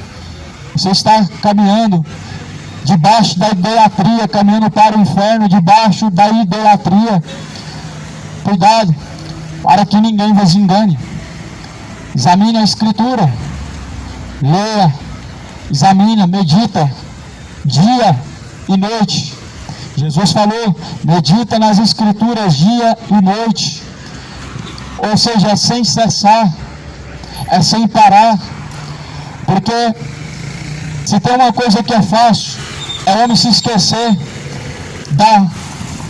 você está caminhando debaixo da idolatria, caminhando para o inferno, debaixo da idolatria. Cuidado, para que ninguém vos engane. Examine a Escritura, leia, examina, medita, dia e noite, Jesus falou, medita nas Escrituras dia e noite. Ou seja, é sem cessar, é sem parar. Porque se tem uma coisa que é fácil, é o homem se esquecer da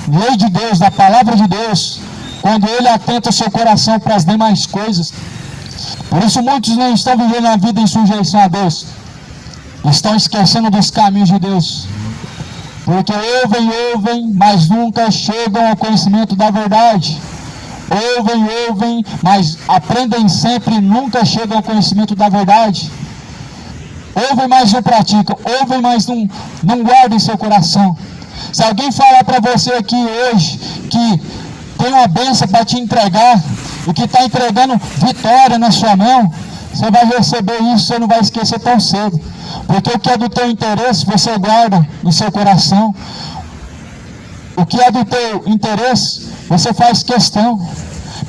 lei de Deus, da palavra de Deus, quando ele atenta o seu coração para as demais coisas. Por isso muitos não estão vivendo a vida em sujeição a Deus, estão esquecendo dos caminhos de Deus, porque ouvem, mas nunca chegam ao conhecimento da verdade. Ouvem, mas aprendem sempre e nunca chegam ao conhecimento da verdade. Ouvem, mas não praticam. Ouvem, mas não guardam em seu coração. Se alguém falar para você aqui hoje que tem uma bênção para te entregar e que está entregando vitória na sua mão, você vai receber isso, você não vai esquecer tão cedo. Porque o que é do teu interesse, você guarda no seu coração. O que é do teu interesse, você faz questão.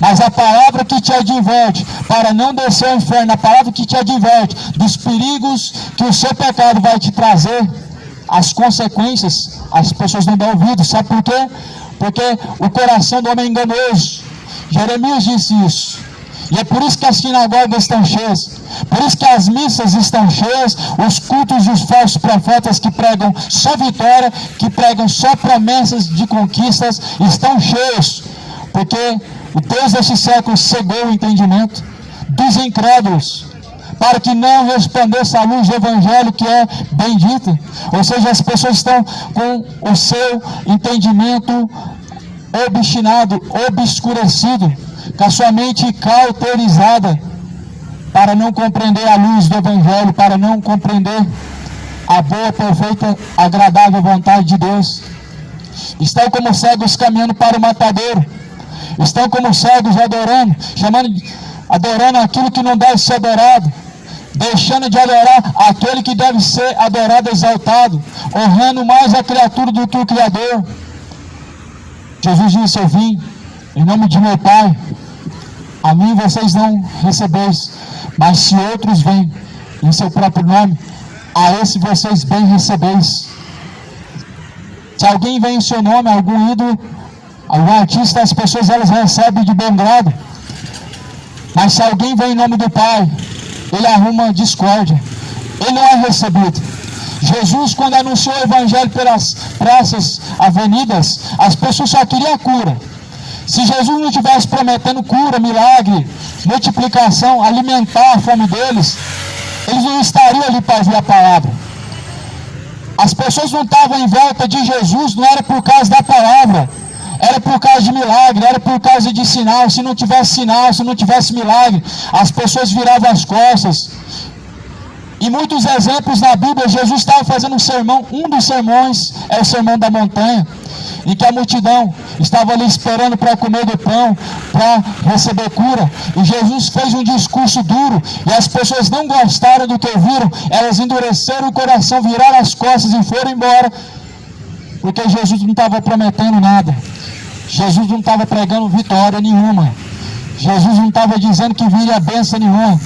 Mas a palavra que te adverte para não descer ao inferno, a palavra que te adverte dos perigos que o seu pecado vai te trazer, as consequências, as pessoas não dão ouvido. Sabe por quê? Porque o coração do homem é enganoso. Jeremias disse isso. E é por isso que as sinagogas estão cheias, por isso que as missas estão cheias, os cultos dos falsos profetas que pregam só vitória, que pregam só promessas de conquistas, estão cheios, porque o Deus desse século cegou o entendimento dos incrédulos, para que não resplandece a luz do Evangelho que é bendita. Ou seja, as pessoas estão com o seu entendimento obscurecido, com a sua mente cauterizada, para não compreender a luz do Evangelho, para não compreender a boa, perfeita, agradável vontade de Deus. Estão como cegos caminhando para o matadouro, estão como cegos adorando, adorando aquilo que não deve ser adorado, deixando de adorar aquele que deve ser adorado, exaltado, honrando mais a criatura do que o Criador. Jesus disse: eu vim em nome de meu Pai, a mim vocês não recebeis, mas se outros vêm em seu próprio nome, a esse vocês bem recebeis. Se alguém vem em seu nome, algum ídolo, algum artista, as pessoas elas recebem de bom grado. Mas se alguém vem em nome do Pai, ele arruma discórdia, ele não é recebido. Jesus, quando anunciou o Evangelho pelas praças, avenidas, as pessoas só queriam a cura. Se Jesus não estivesse prometendo cura, milagre, multiplicação, alimentar a fome deles, eles não estariam ali para ouvir a palavra. As pessoas não estavam em volta de Jesus, não era por causa da palavra, era por causa de milagre, era por causa de sinal. Se não tivesse sinal, se não tivesse milagre, as pessoas viravam as costas. E muitos exemplos na Bíblia, Jesus estava fazendo um sermão, um dos sermões é o Sermão da Montanha, em que a multidão estava ali esperando para comer do pão, para receber cura, e Jesus fez um discurso duro, e as pessoas não gostaram do que ouviram, elas endureceram o coração, viraram as costas e foram embora, porque Jesus não estava prometendo nada, Jesus não estava pregando vitória nenhuma, Jesus não estava dizendo que viria bênção nenhuma.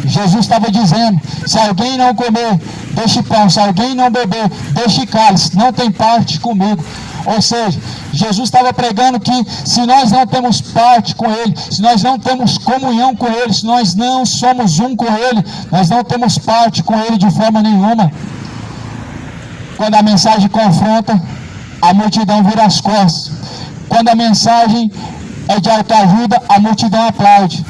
Jesus estava dizendo: se alguém não comer, deixe pão, se alguém não beber, deixe cálice, não tem parte comigo. Ou seja, Jesus estava pregando que se nós não temos parte com Ele, se nós não temos comunhão com Ele, se nós não somos um com Ele, nós não temos parte com Ele de forma nenhuma. Quando a mensagem confronta, a multidão vira as costas. Quando a mensagem é de autoajuda, a multidão aplaude.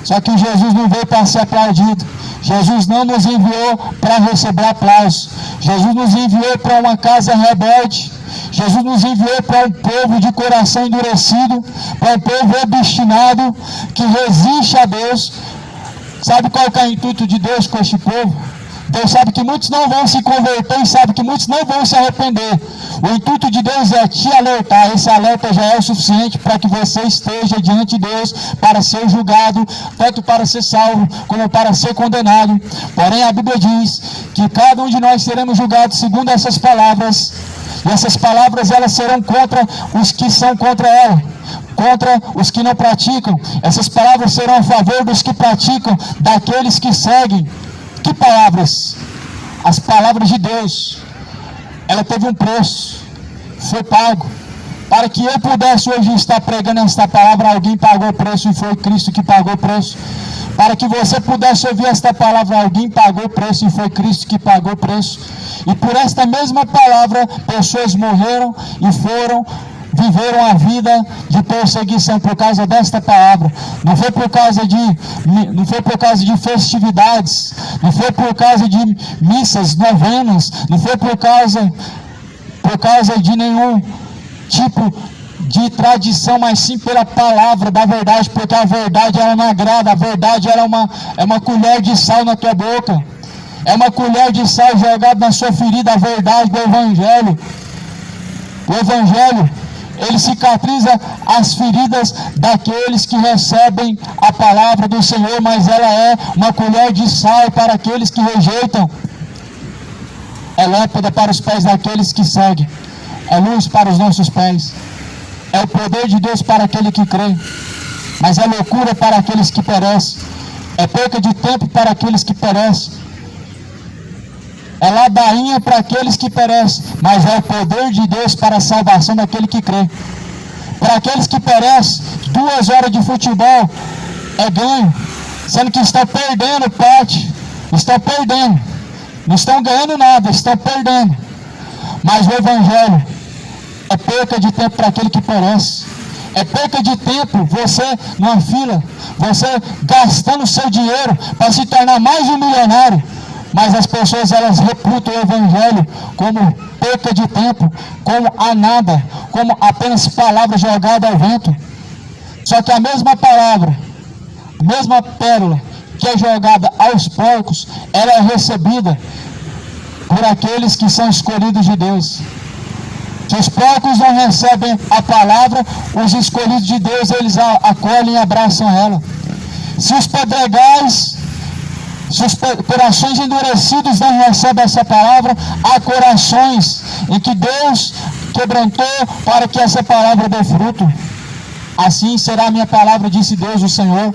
Só que Jesus não veio para ser aplaudido. Jesus não nos enviou para receber aplauso. Jesus nos enviou para uma casa rebelde. Jesus nos enviou para um povo de coração endurecido, para um povo obstinado, que resiste a Deus. Sabe qual é o intuito de Deus com este povo? Deus sabe que muitos não vão se converter e sabe que muitos não vão se arrepender. O intuito de Deus é te alertar. Esse alerta já é o suficiente para que você esteja diante de Deus para ser julgado, tanto para ser salvo como para ser condenado. Porém, a Bíblia diz que cada um de nós seremos julgados segundo essas palavras. E essas palavras elas serão contra os que são contra ela, contra os que não praticam. Essas palavras serão a favor dos que praticam, daqueles que seguem. Que palavras? As palavras de Deus. Ela teve um preço. foi pago. Para que eu pudesse hoje estar pregando esta palavra, alguém pagou o preço e foi Cristo que pagou o preço. Para que você pudesse ouvir esta palavra, alguém pagou o preço e foi Cristo que pagou o preço. E por esta mesma palavra, pessoas morreram e viveram a vida de perseguição por causa desta palavra. Não foi por causa de festividades, não foi por causa de missas, novenas, não foi por causa de nenhum tipo de tradição, mas sim pela palavra da verdade, porque a verdade ela não agrada, a verdade ela é uma colher de sal na tua boca, é uma colher de sal jogada na sua ferida, a verdade do Evangelho. O Evangelho, ele cicatriza as feridas daqueles que recebem a palavra do Senhor, mas ela é uma colher de sal para aqueles que rejeitam, é lâmpada para os pés daqueles que seguem, é luz para os nossos pés, é o poder de Deus para aquele que crê, mas é loucura para aqueles que perecem, é perca de tempo para aqueles que perecem, é ladainha para aqueles que perecem, mas é o poder de Deus para a salvação daquele que crê. Para aqueles que perecem, 2 horas de futebol é ganho, sendo que estão perdendo parte, estão perdendo, não estão ganhando nada, estão perdendo. Mas o Evangelho é perca de tempo para aquele que perece, é perca de tempo você numa fila, você gastando o seu dinheiro para se tornar mais um milionário. Mas as pessoas elas reputam o Evangelho como perca de tempo, como a nada, como apenas palavra jogada ao vento. Só que a mesma palavra, a mesma pérola que é jogada aos porcos, ela é recebida por aqueles que são escolhidos de Deus. Se os porcos não recebem a palavra, os escolhidos de Deus eles a acolhem e abraçam ela. Se os pedregais, se os corações endurecidos não recebem essa palavra, há corações em que Deus quebrantou para que essa palavra dê fruto. Assim será a minha palavra, disse Deus o Senhor.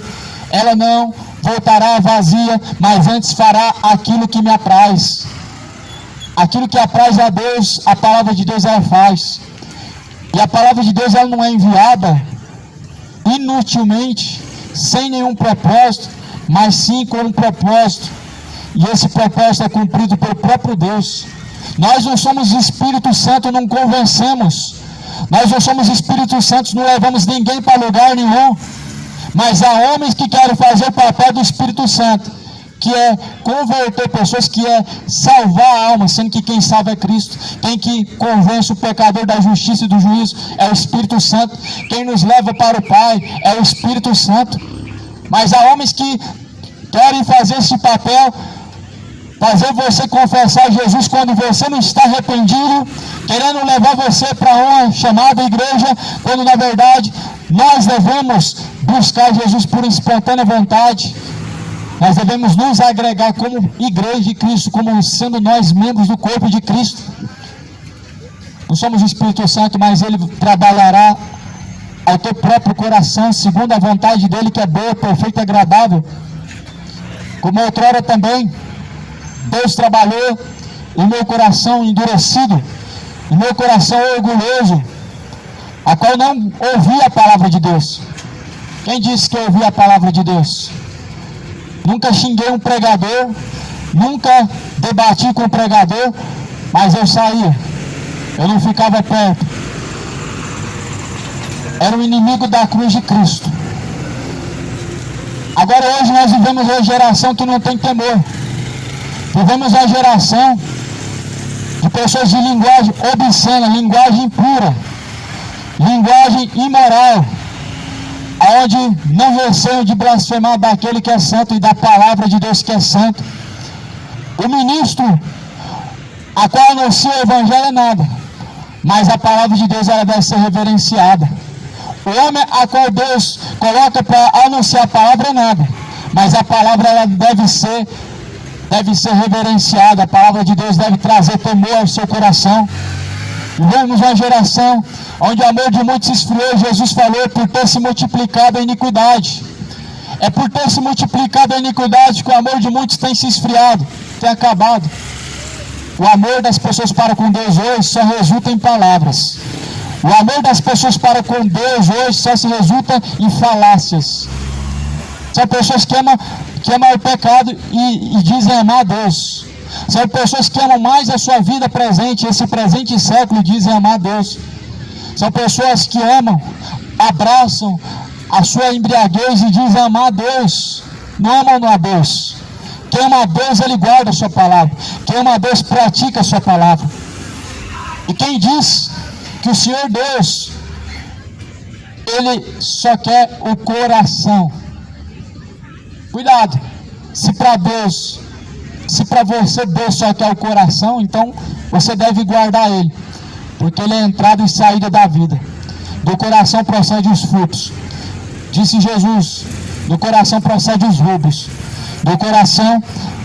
Ela não voltará vazia, mas antes fará aquilo que me apraz. Aquilo que apraz a Deus, a palavra de Deus ela faz. E a palavra de Deus ela não é enviada inutilmente, sem nenhum propósito, mas sim com um propósito, e esse propósito é cumprido pelo próprio Deus. Nós não somos Espírito Santo, não convencemos, nós não somos Espírito Santo, não levamos ninguém para lugar nenhum, mas há homens que querem fazer o papel do Espírito Santo, que é converter pessoas, que é salvar a alma, sendo que quem salva é Cristo. Quem que convence o pecador da justiça e do juízo é o Espírito Santo. Quem nos leva para o Pai é o Espírito Santo. Mas há homens que querem fazer esse papel, fazer você confessar Jesus quando você não está arrependido, querendo levar você para uma chamada igreja, quando na verdade nós devemos buscar Jesus por espontânea vontade. Nós devemos nos agregar como igreja de Cristo, como sendo nós membros do corpo de Cristo. Não somos o Espírito Santo, mas Ele trabalhará ao teu próprio coração, segundo a vontade dEle, que é boa, perfeita e agradável. Como outrora também, Deus trabalhou em meu coração endurecido, em meu coração orgulhoso, a qual não ouvia a palavra de Deus. Quem disse que eu ouvi a palavra de Deus? Nunca xinguei um pregador, nunca debati com um pregador, mas eu saía, eu não ficava perto. Era o inimigo da cruz de Cristo. Agora hoje nós vivemos uma geração que não tem temor. Vivemos uma geração de pessoas de linguagem obscena, linguagem impura, linguagem imoral, onde não receiam de blasfemar daquele que é santo e da palavra de Deus que é santo. O ministro a qual anuncia o Evangelho é nada, mas a palavra de Deus ela deve ser reverenciada. O homem a qual Deus coloca para anunciar a palavra é nada, mas a palavra ela deve ser reverenciada. A palavra de Deus deve trazer temor ao seu coração. Vivemos uma geração onde o amor de muitos se esfriou. Jesus falou por ter se multiplicado a iniquidade. É por ter se multiplicado a iniquidade que o amor de muitos tem se esfriado, tem acabado. O amor das pessoas para com Deus hoje só resulta em palavras. O amor das pessoas para com Deus hoje só se resulta em falácias. São pessoas que amam o pecado e dizem amar a Deus. São pessoas que amam mais a sua vida presente, esse presente século, e dizem amar a Deus. São pessoas que amam, abraçam a sua embriaguez e dizem amar a Deus. Não amam a Deus. Quem ama a Deus, ele guarda a sua palavra. Quem ama a Deus, pratica a sua palavra. E quem diz que o Senhor Deus, ele só quer o coração. Cuidado, se para Deus, se para você Deus só quer o coração, então você deve guardar ele, porque ele é entrada e saída da vida. Do coração procede os frutos. Disse Jesus, do coração procede os roubos, do coração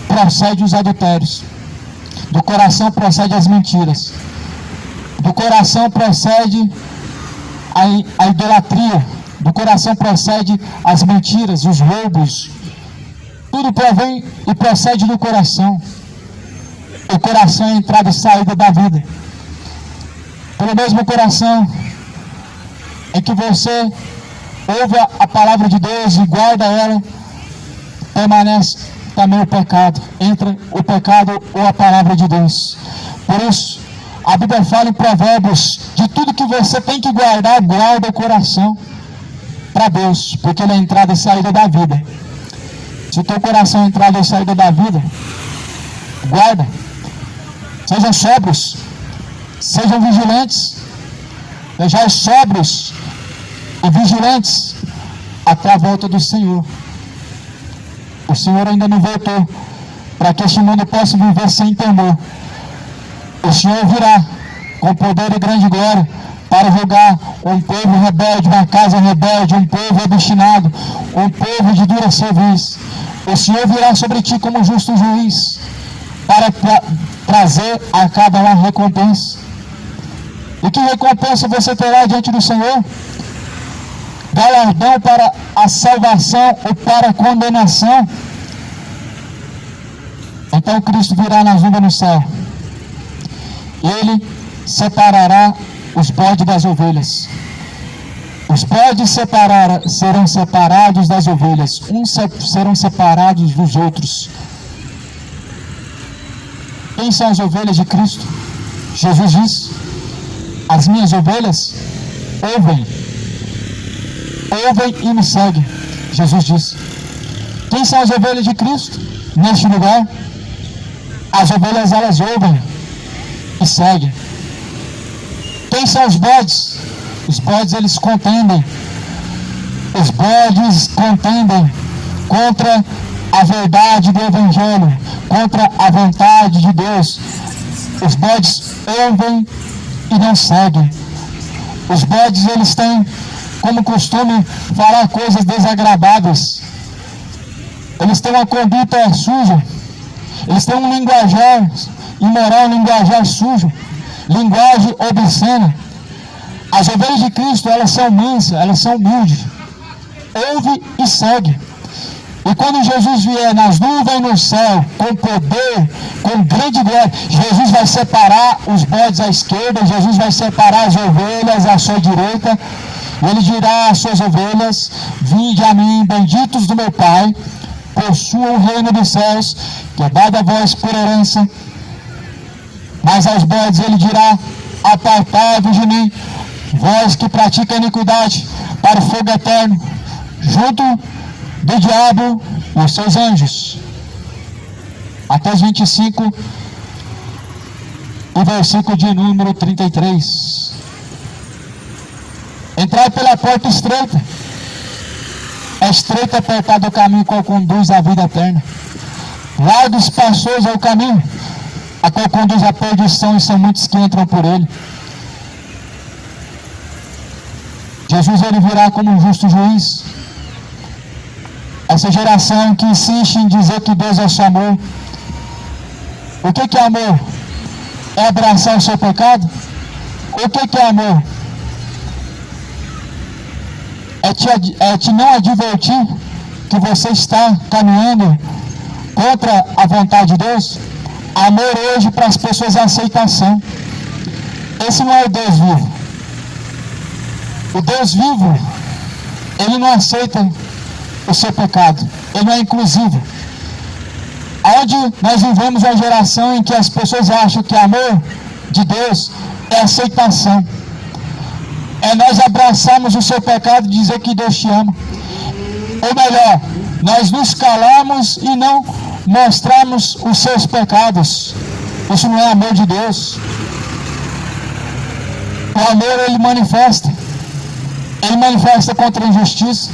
procede os adultérios, do coração procede as mentiras, do coração procede a idolatria, do coração procede as mentiras, os roubos. Tudo provém e procede do coração. O coração é a entrada e saída da vida. Pelo mesmo coração em que você ouve a palavra de Deus e guarda ela, permanece também o pecado. Entra o pecado ou a palavra de Deus. Por isso, a Bíblia fala em Provérbios, de tudo que você tem que guardar, guarda o coração para Deus, porque ele é a entrada e saída da vida. Se o teu coração é entrada e saída da vida, guarda. Sejam sóbrios, sejam vigilantes, sejam sóbrios e vigilantes até a volta do Senhor. O Senhor ainda não voltou, para que este mundo possa viver sem temor. O Senhor virá com poder e grande glória para julgar um povo rebelde, uma casa rebelde, um povo obstinado, um povo de dura cerviz. O Senhor virá sobre ti como justo juiz, para trazer a cada um a recompensa. E que recompensa você terá diante do Senhor? Galardão para a salvação ou para a condenação? Então Cristo virá nas nuvens no céu. Ele separará os bodes das ovelhas. Os bodes serão separados das ovelhas. Uns serão separados dos outros. Quem são as ovelhas de Cristo? Jesus diz: as minhas ovelhas ouvem e me seguem. Jesus diz. Quem são as ovelhas de Cristo? Neste lugar, as ovelhas elas ouvem e seguem. Quem são os bodes? Os bodes eles contendem. Os bodes contendem contra a verdade do Evangelho, contra a vontade de Deus. Os bodes ouvem e não seguem. Os bodes eles têm como costume falar coisas desagradáveis. Eles têm uma conduta suja. Eles têm um linguajar imoral, um linguajar sujo, linguagem obscena. As ovelhas de Cristo, elas são mansas, elas são humildes. Ouve e segue. E quando Jesus vier nas nuvens no céu, com poder, com grande glória, Jesus vai separar os bodes à esquerda, Jesus vai separar as ovelhas à sua direita. E ele dirá às suas ovelhas: vinde a mim, benditos do meu Pai, possuam o reino dos céus, que é dado a vós por herança. Mas aos bodes ele dirá: apartai-vos de mim, vós que praticam iniquidade, para o fogo eterno, junto do diabo e os seus anjos. Mateus 25, o versículo de número 33. Entrai pela porta estreita. É estreito e apertado o caminho qual conduz à vida eterna. Largo e espaçoso é o caminho a qual conduz à perdição, e são muitos que entram por ele. Jesus ele virá como um justo juiz. Essa geração que insiste em dizer que Deus é só amor. O que é amor? É abraçar o seu pecado? O que é amor? É te não advertir que você está caminhando contra a vontade de Deus? Amor hoje para as pessoas é aceitação. Esse não é o Deus vivo. O Deus vivo, Ele não aceita o seu pecado. Ele não é inclusivo. Onde nós vivemos uma geração em que as pessoas acham que amor de Deus é aceitação. É nós abraçarmos o seu pecado e dizer que Deus te ama. Ou melhor, nós nos calamos e não mostrarmos os seus pecados. Isso não é amor de Deus. O amor, ele manifesta contra a injustiça.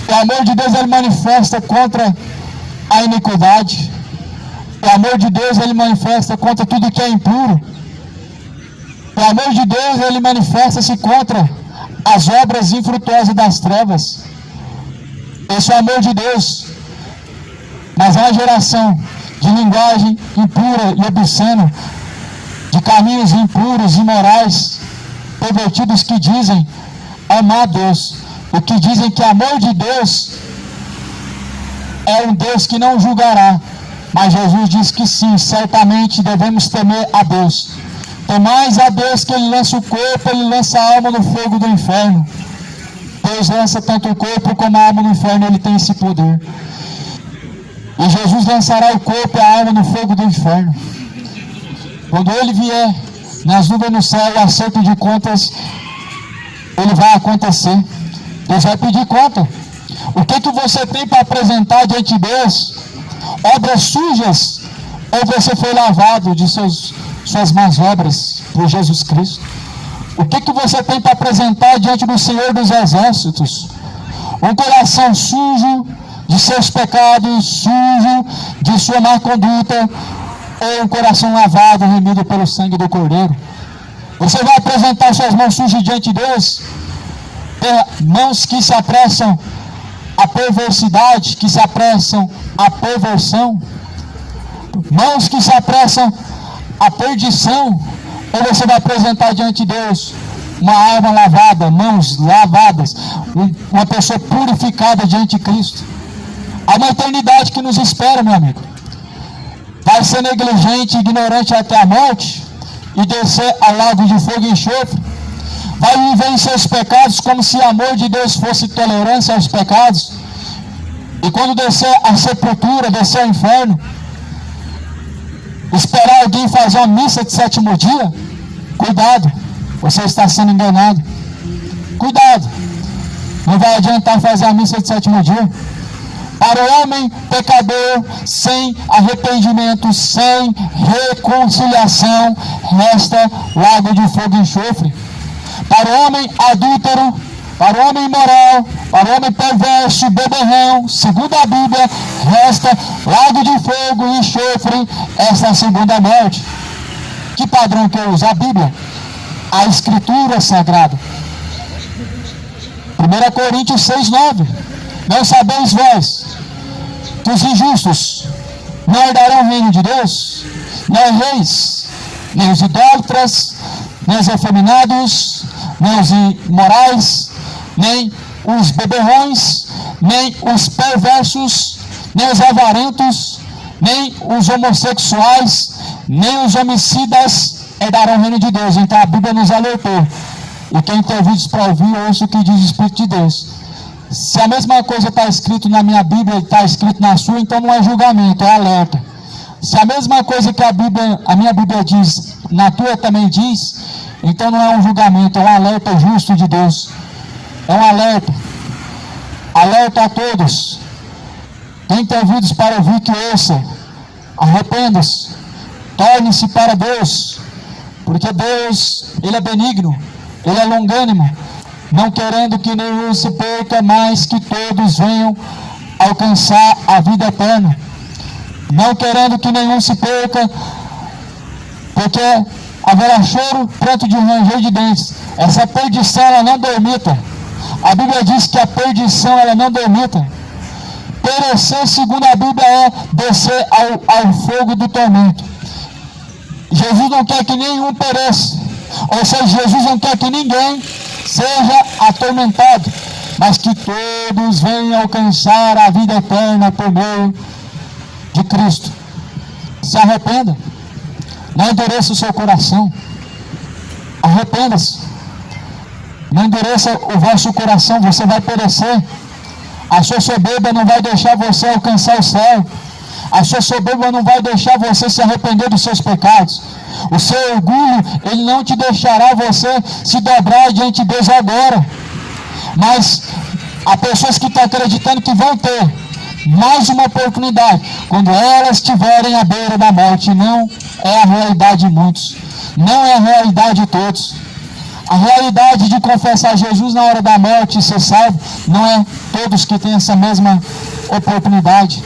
O amor de Deus, ele manifesta contra a iniquidade. O amor de Deus, ele manifesta contra tudo que é impuro. O amor de Deus, ele manifesta-se contra as obras infrutuosas das trevas. Esse é o amor de Deus. Mas é uma geração de linguagem impura e obscena, de caminhos impuros, imorais, pervertidos, que dizem amar Deus. O que dizem que amor de Deus é um Deus que não julgará. Mas Jesus diz que sim, certamente devemos temer a Deus. Temais a Deus, que Ele lança o corpo, Ele lança a alma no fogo do inferno. Deus lança tanto o corpo como a alma no inferno, Ele tem esse poder. E Jesus lançará o corpo e a alma no fogo do inferno. Quando Ele vier nas nuvens no céu, o acerto de contas, Ele vai acontecer. Deus vai pedir conta. O que você tem para apresentar diante de Deus? Obras sujas? Ou você foi lavado de suas más obras por Jesus Cristo? O que você tem para apresentar diante do Senhor dos Exércitos? Um coração sujo de seus pecados, sujo de sua má conduta, ou um coração lavado, remido pelo sangue do Cordeiro? Você vai apresentar suas mãos sujas diante de Deus? Mãos que se apressam a perversidade, que se apressam a perversão, mãos que se apressam a perdição, ou você vai apresentar diante de Deus uma alma lavada, mãos lavadas, uma pessoa purificada diante de Cristo? Há uma eternidade que nos espera, meu amigo. Vai ser negligente, ignorante até a morte e descer ao lago de fogo e enxofre? Vai viver em seus pecados como se o amor de Deus fosse tolerância aos pecados? E quando descer à sepultura, descer ao inferno, esperar alguém fazer uma missa de sétimo dia? Cuidado, você está sendo enganado. Cuidado, não vai adiantar fazer a missa de sétimo dia. Para o homem pecador, sem arrependimento, sem reconciliação, resta lago de fogo e enxofre. Para o homem adúltero, para o homem imoral, para o homem perverso, beberrão, segundo a Bíblia, resta lago de fogo e enxofre, essa é a segunda morte. Que padrão que eu uso? A Bíblia, a Escritura Sagrada. 1 Coríntios 6:9. Não sabeis vós que os injustos não herdarão o reino de Deus? Não reis, nem os idólatras, nem os efeminados, nem os imorais, nem os beberrões, nem os perversos, nem os avarentos, nem os homossexuais, nem os homicidas herdarão o reino de Deus. Então a Bíblia nos alertou. E quem tem ouvidos para ouvir, ouça o que diz o Espírito de Deus. Se a mesma coisa está escrito na minha Bíblia e está escrito na sua, então não é julgamento, é alerta. Se a mesma coisa que a minha Bíblia diz, na tua também diz, então não é um julgamento, é um alerta justo de Deus. É um alerta. Alerta a todos. Quem tem ouvidos para ouvir, que ouça. Arrependa-se. Torne-se para Deus. Porque Deus, Ele é benigno, Ele é longânimo, não querendo que nenhum se perca, mas que todos venham alcançar a vida eterna. Não querendo que nenhum se perca, porque haverá choro, pranto de ranger de dentes. Essa perdição, ela não dormita. A Bíblia diz que a perdição, ela não dormita. Perecer, segundo a Bíblia, é descer ao fogo do tormento. Jesus não quer que nenhum pereça. Ou seja, Jesus não quer que ninguém seja atormentado, mas que todos venham alcançar a vida eterna por meio de Cristo. Se arrependa. Não endureça o seu coração. Arrependa-se. Não endureça o vosso coração, você vai perecer. A sua soberba não vai deixar você alcançar o céu. A sua soberba não vai deixar você se arrepender dos seus pecados. O seu orgulho, ele não te deixará você se dobrar diante de Deus agora. Mas há pessoas que estão acreditando que vão ter mais uma oportunidade quando elas estiverem à beira da morte. Não é a realidade de muitos. Não é a realidade de todos. A realidade de confessar Jesus na hora da morte e ser salvo, não é todos que têm essa mesma oportunidade.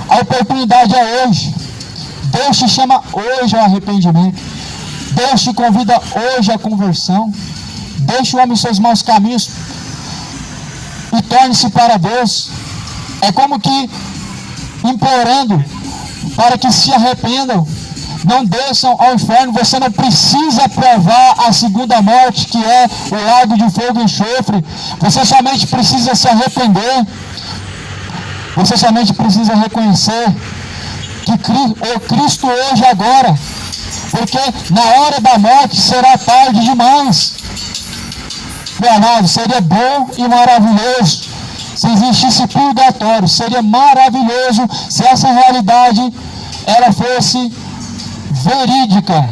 A oportunidade é hoje. Deus te chama hoje ao arrependimento. Deus te convida hoje à conversão. Deixe o homem seus maus caminhos e torne-se para Deus. É como que implorando para que se arrependam, não desçam ao inferno. Você não precisa provar a segunda morte, que é o lago de fogo e enxofre. Você somente precisa se arrepender. Você somente precisa reconhecer que o Cristo hoje agora, porque na hora da morte será tarde demais. Meu amado, seria bom e maravilhoso se existisse purgatório. Seria maravilhoso se essa realidade ela fosse verídica.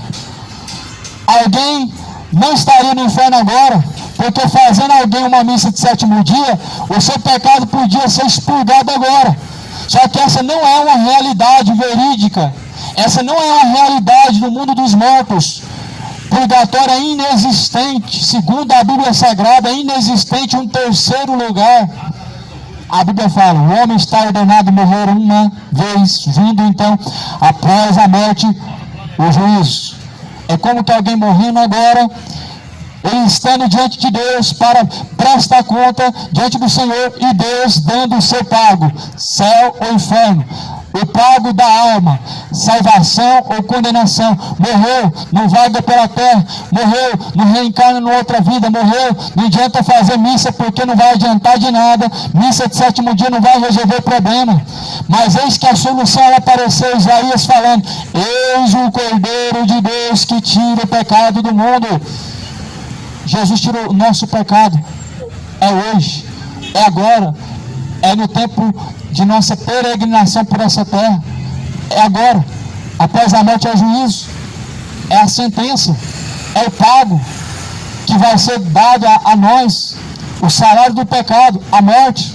Alguém não estaria no inferno agora, porque fazendo alguém uma missa de sétimo dia, o seu pecado podia ser expurgado agora. Só que essa não é uma realidade verídica. Essa não é uma realidade no mundo dos mortos. Purgatório é inexistente. Segundo a Bíblia Sagrada, é inexistente um terceiro lugar. A Bíblia fala, o homem está ordenado a morrer uma vez, vindo então, após a morte, o juízo. É como que alguém morrendo agora, ele estando diante de Deus para prestar conta diante do Senhor, e Deus dando o seu pago, céu ou inferno, o pago da alma, salvação ou condenação. Morreu, não vaga pela terra. Morreu, não reencarna em outra vida. Morreu, não adianta fazer missa, porque não vai adiantar de nada. Missa de sétimo dia não vai resolver o problema. Mas eis que a solução ela apareceu, Isaías falando, eis o Cordeiro de Deus que tira o pecado do mundo. Jesus tirou o nosso pecado. É hoje, é agora, é no tempo de nossa peregrinação por essa terra. É agora. Após a morte é o juízo, é a sentença, é o pago que vai ser dado a nós, o salário do pecado, a morte.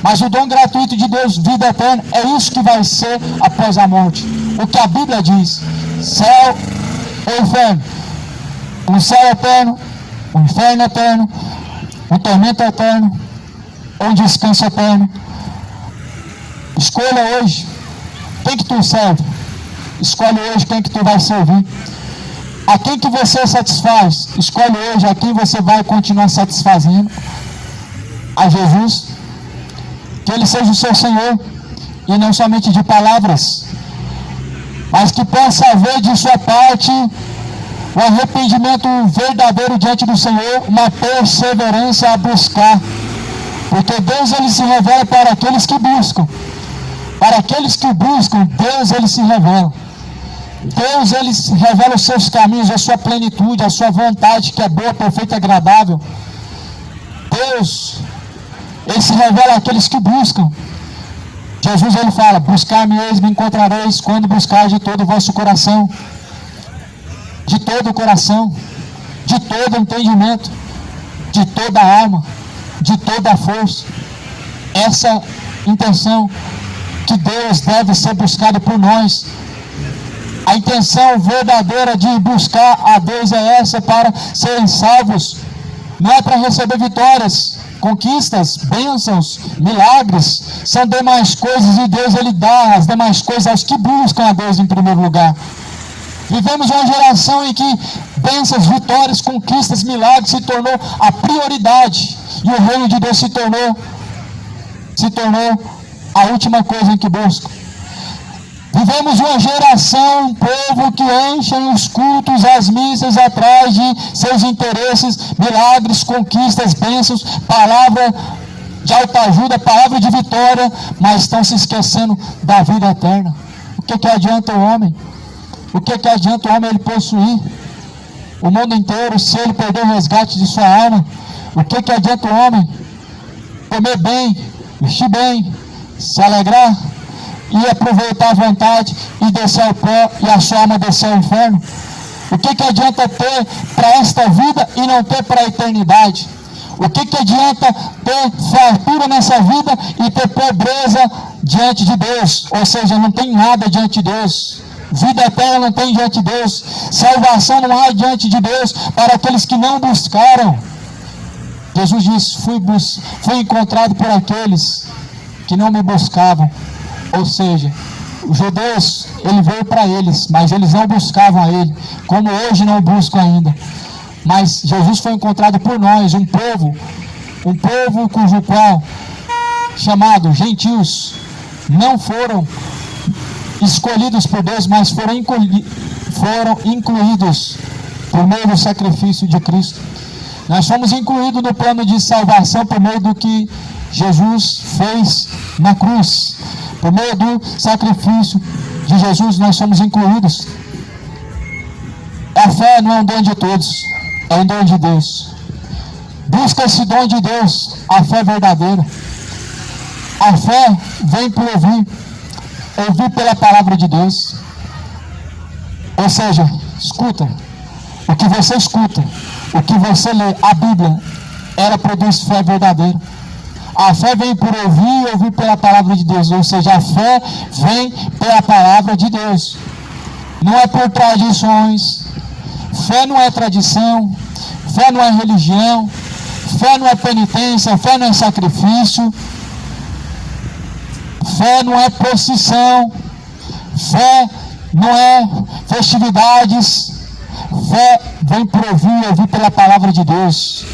Mas o dom gratuito de Deus, vida eterna, é isso que vai ser após a morte. O que a Bíblia diz, céu ou inferno. Um céu eterno, um inferno eterno, um tormento eterno, ou um descanso eterno. Escolha hoje quem que tu serve. Escolhe hoje quem que tu vai servir. A quem que você satisfaz. Escolhe hoje a quem você vai continuar satisfazendo. A Jesus. Que Ele seja o seu Senhor. E não somente de palavras, mas que possa haver de sua parte o arrependimento verdadeiro diante do Senhor, uma perseverança a buscar. Porque Deus ele se revela para aqueles que buscam. Para aqueles que buscam, Deus ele se revela. Deus ele revela os seus caminhos, a sua plenitude, a sua vontade que é boa, perfeita e agradável. Deus ele se revela àqueles que buscam. Jesus ele fala, buscar-me-eis, me encontrareis quando buscar de todo o vosso coração. De todo o coração, de todo o entendimento, de toda a alma, de toda a força. Essa intenção que Deus deve ser buscado por nós. A intenção verdadeira de buscar a Deus é essa, para serem salvos. Não é para receber vitórias, conquistas, bênçãos, milagres. São demais coisas e Deus ele dá as demais coisas aos que buscam a Deus em primeiro lugar. Vivemos uma geração em que bênçãos, vitórias, conquistas, milagres se tornou a prioridade. E o reino de Deus se tornou a última coisa em que buscam. Vivemos uma geração, um povo que enchem os cultos, as missas atrás de seus interesses, milagres, conquistas, bênçãos, palavra de autoajuda, palavra de vitória, mas estão se esquecendo da vida eterna. O que adianta o homem? O que adianta o homem ele possuir o mundo inteiro se ele perder o resgate de sua alma? O que adianta o homem comer bem, vestir bem, se alegrar e aproveitar a vontade e descer ao pó e a sua alma descer ao inferno? O que adianta ter para esta vida e não ter para a eternidade? O que adianta ter fartura nessa vida e ter pobreza diante de Deus? Ou seja, não tem nada diante de Deus. Vida eterna não tem diante de Deus. Salvação não há diante de Deus para aqueles que não buscaram. Jesus disse, fui encontrado por aqueles que não me buscavam. Ou seja, os judeus, ele veio para eles, mas eles não buscavam a ele, como hoje não buscam ainda. Mas Jesus foi encontrado por nós, um povo cujo qual, chamado gentios, não foram escolhidos por Deus, mas foram incluídos por meio do sacrifício de Cristo. Nós fomos incluídos no plano de salvação por meio do que Jesus fez na cruz. Por meio do sacrifício de Jesus, nós somos incluídos. A fé não é um dom de todos, é um dom de Deus. Busca esse dom de Deus, a fé verdadeira. A fé vem por ouvir pela palavra de Deus. Ou seja, escuta. O que você escuta, o que você lê, a Bíblia, ela produz fé verdadeira. A fé vem por ouvir e ouvir pela palavra de Deus. Ou seja, a fé vem pela palavra de Deus. Não é por tradições. Fé não é tradição. Fé não é religião. Fé não é penitência. Fé não é sacrifício. Fé não é procissão. Fé não é festividades. Fé vem por ouvir e ouvir pela palavra de Deus.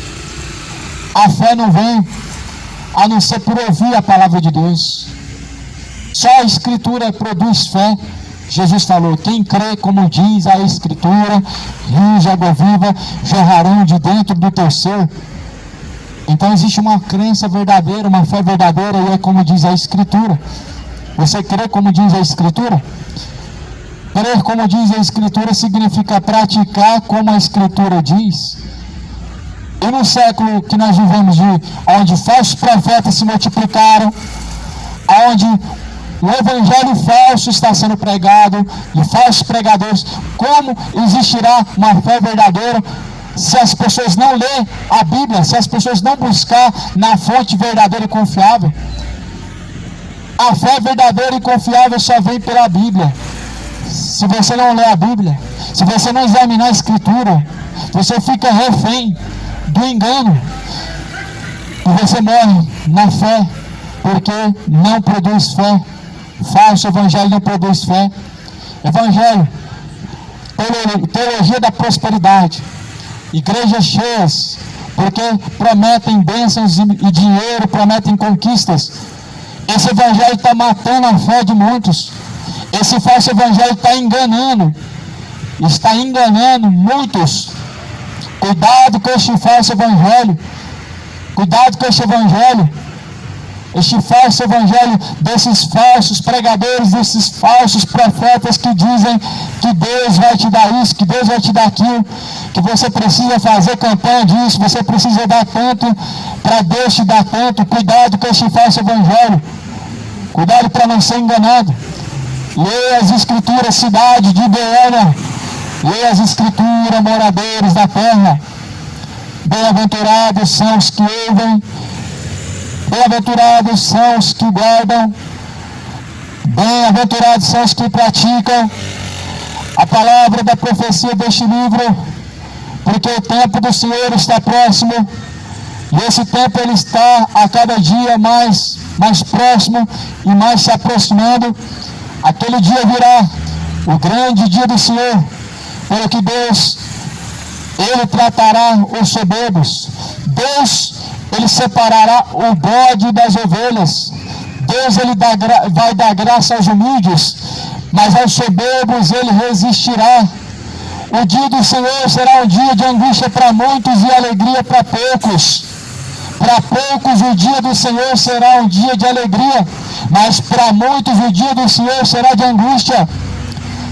A fé não vem a não ser por ouvir a palavra de Deus. Só a Escritura produz fé. Jesus falou, quem crê como diz a Escritura, rios de água viva jorrarão de dentro do teu ser. Então existe uma crença verdadeira, uma fé verdadeira, e é como diz a Escritura. Você crê como diz a Escritura? Crer como diz a Escritura significa praticar como a Escritura diz. E no século que nós vivemos, onde falsos profetas se multiplicaram, onde o evangelho falso está sendo pregado, e falsos pregadores, como existirá uma fé verdadeira se as pessoas não lerem a Bíblia, se as pessoas não buscar na fonte verdadeira e confiável? A fé verdadeira e confiável só vem pela Bíblia. Se você não lê a Bíblia, se você não examinar a Escritura, você fica refém do engano e você morre na fé, porque não produz fé. Falso evangelho não produz fé. Evangelho, teologia da prosperidade, igrejas cheias, porque prometem bênçãos e dinheiro, prometem conquistas. Esse evangelho está matando a fé de muitos. Esse falso evangelho está enganando muitos. Cuidado com este falso evangelho. Cuidado com este evangelho. Este falso evangelho desses falsos pregadores, desses falsos profetas que dizem que Deus vai te dar isso, que Deus vai te dar aquilo, que você precisa fazer campanha disso, você precisa dar tanto para Deus te dar tanto. Cuidado com este falso evangelho. Cuidado para não ser enganado. Leia as Escrituras, cidade de Goiânia. Leia as Escrituras, moradores da terra. Bem-aventurados são os que ouvem. Bem-aventurados são os que guardam. Bem-aventurados são os que praticam a palavra da profecia deste livro. Porque o tempo do Senhor está próximo. E esse tempo ele está a cada dia mais próximo e mais se aproximando. Aquele dia virá, o grande dia do Senhor, pelo que Deus, Ele tratará os soberbos. Deus, Ele separará o bode das ovelhas. Deus, Ele vai dar graça aos humildes, mas aos soberbos Ele resistirá. O dia do Senhor será um dia de angústia para muitos e alegria para poucos. Para poucos o dia do Senhor será um dia de alegria, Mas para muitos o dia do Senhor será de angústia.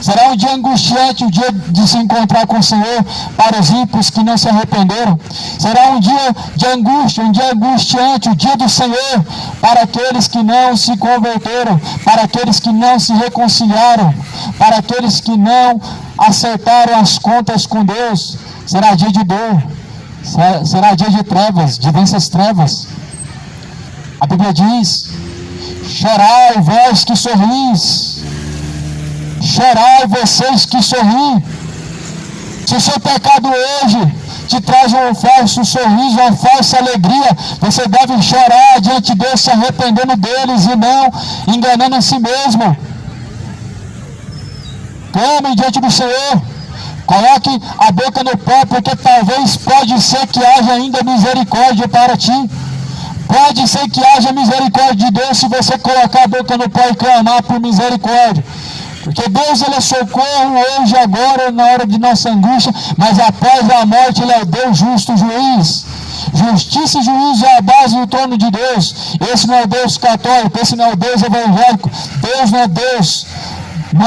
Será um dia angustiante, o dia de se encontrar com o Senhor para os ímpios que não se arrependeram. Será um dia de angústia, um dia angustiante, o dia do Senhor para aqueles que não se converteram, para aqueles que não se reconciliaram, para aqueles que não acertaram as contas com Deus. Será dia de dor, será dia de trevas, de densas trevas. A Bíblia diz: chorai, vós que sorris. Chorai, vocês que sorriem. Se o seu pecado hoje te traz um falso sorriso, uma falsa alegria, você deve chorar diante de Deus, se arrependendo deles e não enganando a si mesmo. Clame diante do Senhor. Coloque a boca no pó, porque talvez pode ser que haja ainda misericórdia para ti. Pode ser que haja misericórdia de Deus se você colocar a boca no pó e clamar por misericórdia. Porque Deus, Ele é socorro hoje, agora, na hora de nossa angústia, mas após a morte Ele é o Deus justo, juiz. Justiça e juízo é a base do trono de Deus. Esse não é o Deus católico, esse não é o Deus evangélico. Deus não é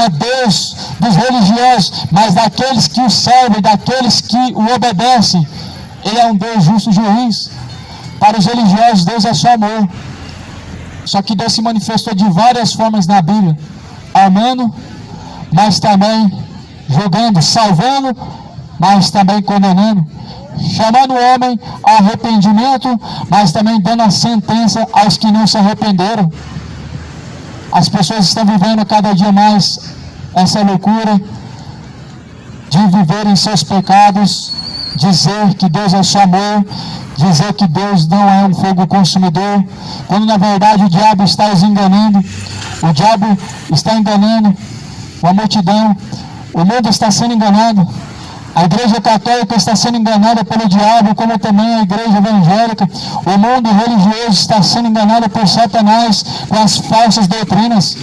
Deus dos religiosos, mas daqueles que o servem, daqueles que o obedecem. Ele é um Deus justo e juiz. Para os religiosos, Deus é só amor. Só que Deus se manifestou de várias formas na Bíblia. Amando, mas também julgando, salvando, mas também condenando, chamando o homem ao arrependimento, mas também dando a sentença aos que não se arrependeram. As pessoas estão vivendo cada dia mais essa loucura de viver em seus pecados, dizer que Deus é só amor, dizer que Deus não é um fogo consumidor, quando na verdade o diabo está os enganando. O diabo está enganando a multidão, o mundo está sendo enganado, a igreja católica está sendo enganada pelo diabo, como também a igreja evangélica. O mundo religioso está sendo enganado por Satanás com as falsas doutrinas.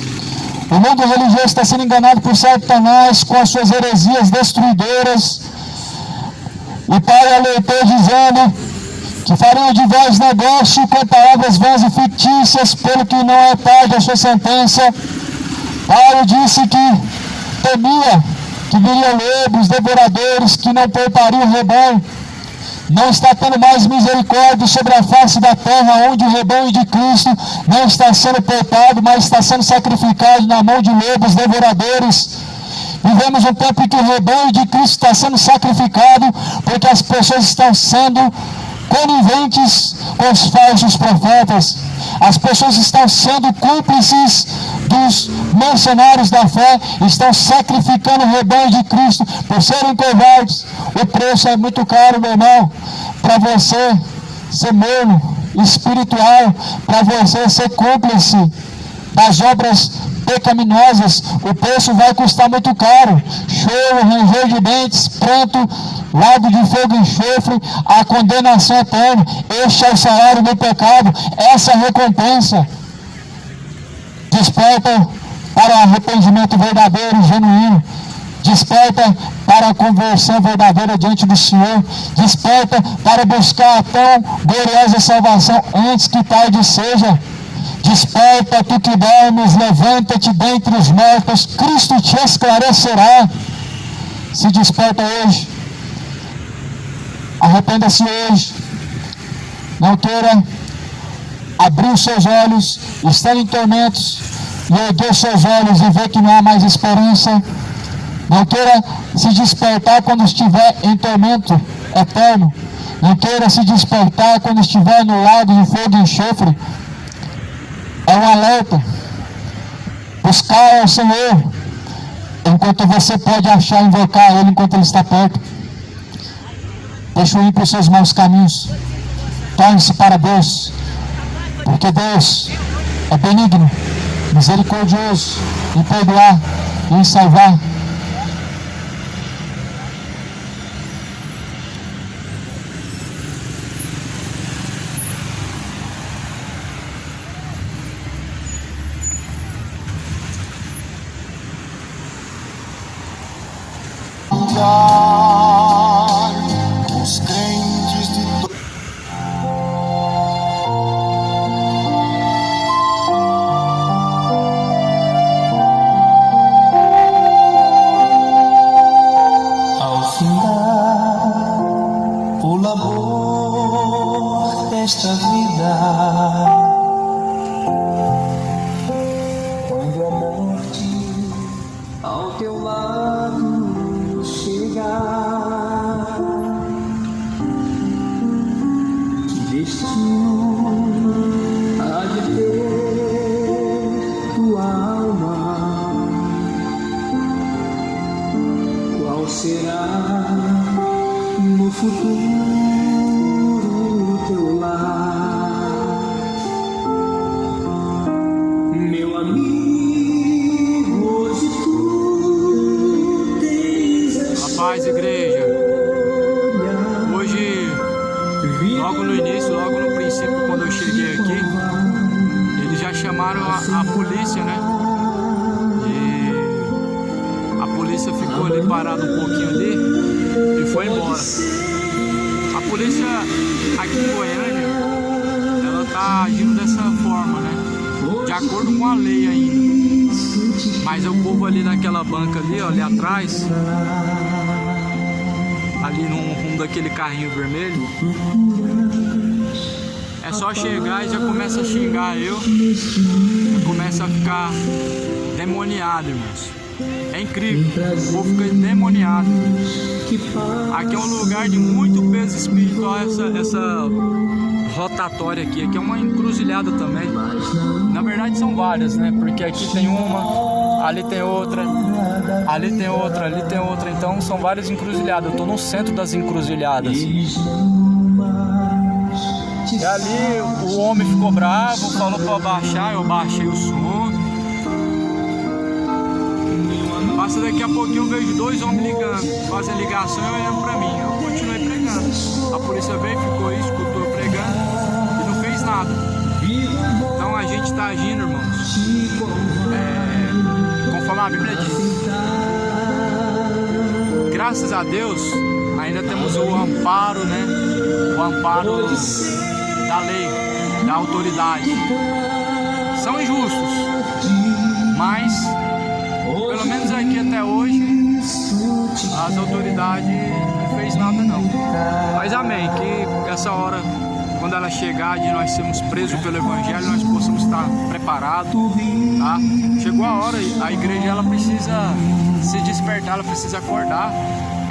O mundo religioso está sendo enganado por Satanás com as suas heresias destruidoras. E Paulo alertou dizendo que fariam de vós negócio com palavras vãs e fictícias, pelo que não é tarde a sua sentença. Paulo disse que temia que viriam lobos, devoradores, que não poupariam o rebanho. Não está tendo mais misericórdia sobre a face da terra, onde o rebanho de Cristo não está sendo poupado, mas está sendo sacrificado na mão de lobos, devoradores. Vivemos um tempo em que o rebanho de Cristo está sendo sacrificado, porque as pessoas estão sendo coniventes com os falsos profetas. As pessoas estão sendo cúmplices dos mercenários da fé, estão sacrificando o rebanho de Cristo por serem covardes. O preço é muito caro, meu irmão, para você ser morno espiritual, para você ser cúmplice das obras pecaminosas. O preço vai custar muito caro: choro, ranger de dentes, pranto, lago de fogo e enxofre, a condenação eterna. Este é o salário do pecado, essa é a recompensa. Desperta para o arrependimento verdadeiro e genuíno. Desperta para a conversão verdadeira diante do Senhor. Desperta para buscar a tão gloriosa salvação antes que tarde seja. Desperta, tu que dormes, levanta-te dentre os mortos, Cristo te esclarecerá. Se desperta hoje. Arrependa-se hoje. Não queira abrir os seus olhos, estar em tormentos, e erguer os seus olhos e ver que não há mais esperança. Não queira se despertar quando estiver em tormento eterno. Não queira se despertar quando estiver no lago de fogo e enxofre. É um alerta. Buscar ao Senhor enquanto você pode achar, invocar Ele enquanto Ele está perto. Deixa o ímpio os seus maus caminhos. Torne-se para Deus, porque Deus é benigno, misericordioso em perdoar e em salvar. Os crentes de será no futuro teu lar, meu amigo? Hoje tu tens a paz, igreja. Hoje, logo no início, logo no princípio, quando eu cheguei aqui, eles já chamaram a polícia, né? A polícia ficou ali parada um pouquinho ali e foi embora. A polícia aqui em Goiânia, ela tá agindo dessa forma, né? De acordo com a lei ainda. Mas o povo ali naquela banca ali, ó, ali atrás, ali no rumo daquele carrinho vermelho, é só chegar e já começa a xingar eu, já começa a ficar demoniado, irmãos. É incrível, o povo fica endemoniado. Aqui é um lugar de muito peso espiritual, essa rotatória aqui é uma encruzilhada também. Na verdade são várias, né? Porque aqui tem uma, ali tem outra, ali tem outra, ali tem outra. Então são várias encruzilhadas. Eu tô no centro das encruzilhadas. E ali o homem ficou bravo, falou pra eu abaixar, eu baixei o som. Passa daqui a pouquinho, eu vejo dois homens ligando, fazem ligação e olhando pra mim. Eu continuei pregando. A polícia veio, ficou aí, escutou eu pregando e não fez nada. Então a gente tá agindo, irmãos, conforme a Bíblia diz. Graças a Deus, ainda temos o amparo, né? O amparo da lei, da autoridade. São injustos, mas pelo menos aqui até hoje as autoridades não fez nada não. Mas amém, que essa hora, quando ela chegar de nós sermos presos pelo Evangelho, nós possamos estar preparados, tá? Chegou a hora, a igreja ela precisa se despertar, ela precisa acordar.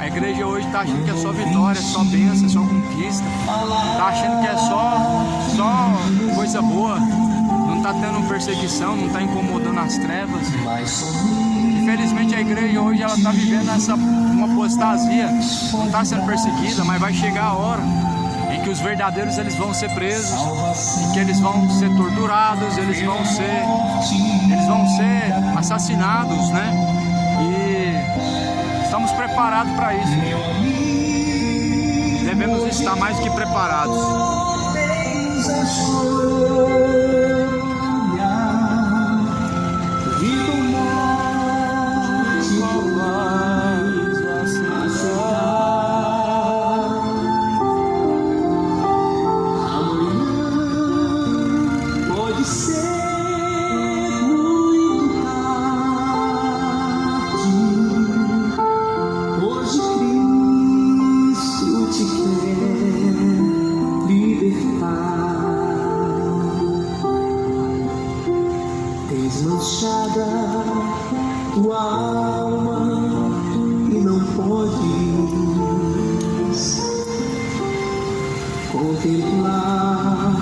A igreja hoje está achando que é só vitória, só bênção, só conquista. Está achando que é só coisa boa. Não está tendo perseguição, não está incomodando as trevas. Infelizmente a igreja hoje ela está vivendo uma apostasia. Não está sendo perseguida, mas vai chegar a hora em que os verdadeiros eles vão ser presos, em que eles vão ser torturados, eles vão ser assassinados, né? E estamos preparados para isso. Devemos estar mais que preparados. Desmanchada tua alma e não podes contemplar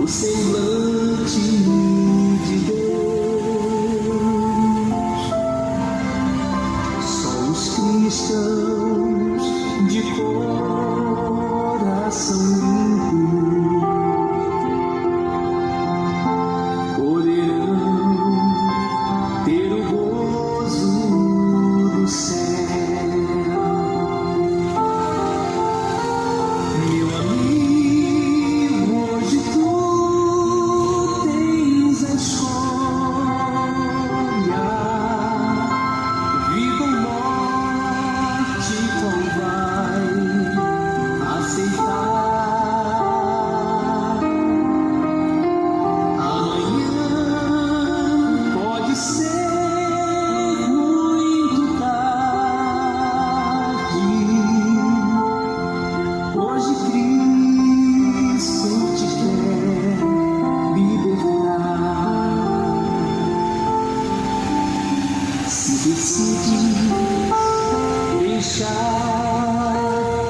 o semblante de Deus. Só os cristãos de coração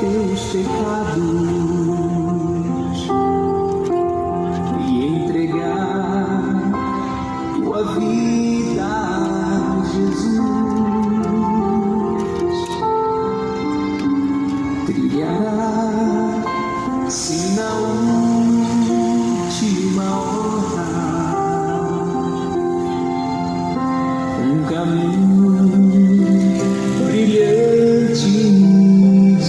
teus pecados e entregar tua vida a Jesus. de luz.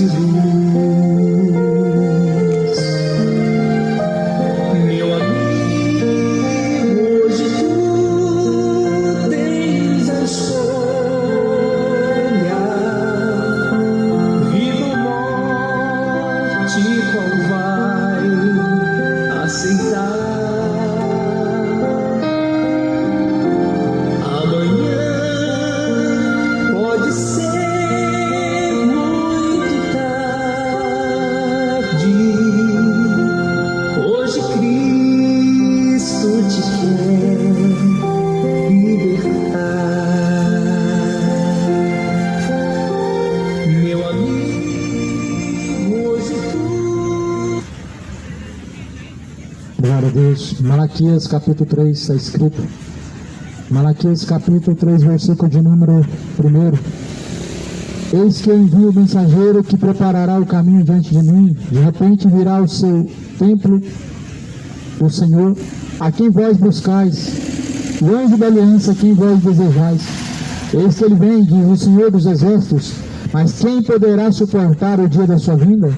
Meu amigo, hoje tu tens a escolha, vida ou morte, qual vai aceitar? Glória a Deus. Malaquias capítulo 3 está escrito. Malaquias capítulo 3, versículo de número 1. Eis que eu envio o mensageiro que preparará o caminho diante de mim. De repente virá ao seu templo o Senhor, a quem vós buscais, o anjo da aliança a quem vós desejais. Eis que ele vem, diz o Senhor dos exércitos. Mas quem poderá suportar o dia da sua vinda?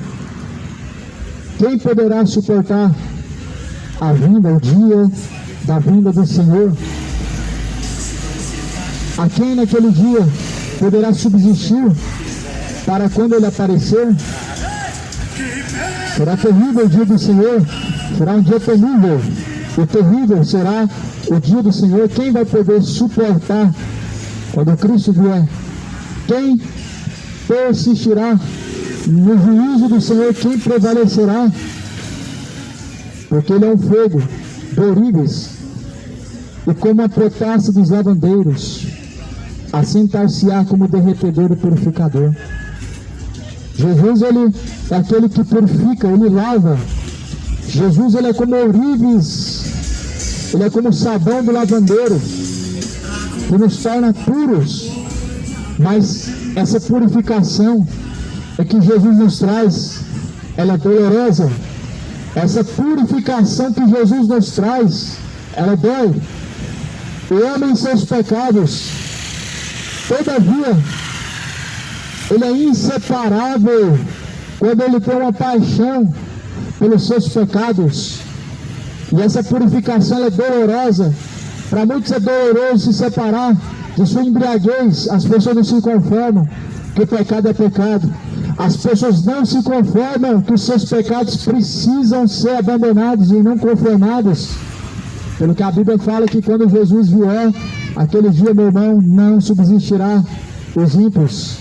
Quem poderá suportar a vinda, o dia da vinda do Senhor? A quem naquele dia poderá subsistir para quando ele aparecer? Será terrível o dia do Senhor, será um dia terrível, e terrível será o dia do Senhor. Quem vai poder suportar quando Cristo vier? Quem persistirá no juízo do Senhor? Quem prevalecerá? Porque ele é um fogo de ourives, e como a potássia dos lavandeiros, assim tar-se-á como derretedor e purificador. Jesus, ele é aquele que purifica, ele lava. Jesus, ele é como ourives, ele é como o sabão do lavandeiro, que nos torna puros. Mas essa purificação é que Jesus nos traz, ela é dolorosa. Essa purificação que Jesus nos traz, ela dói. O homem em seus pecados, todavia, ele é inseparável quando ele tem uma paixão pelos seus pecados. E essa purificação, ela é dolorosa. Para muitos é doloroso se separar de sua embriaguez. As pessoas não se conformam que o pecado é pecado. As pessoas não se conformam que os seus pecados precisam ser abandonados e não conformados. Pelo que a Bíblia fala que quando Jesus vier, aquele dia, meu irmão, não subsistirá os ímpios.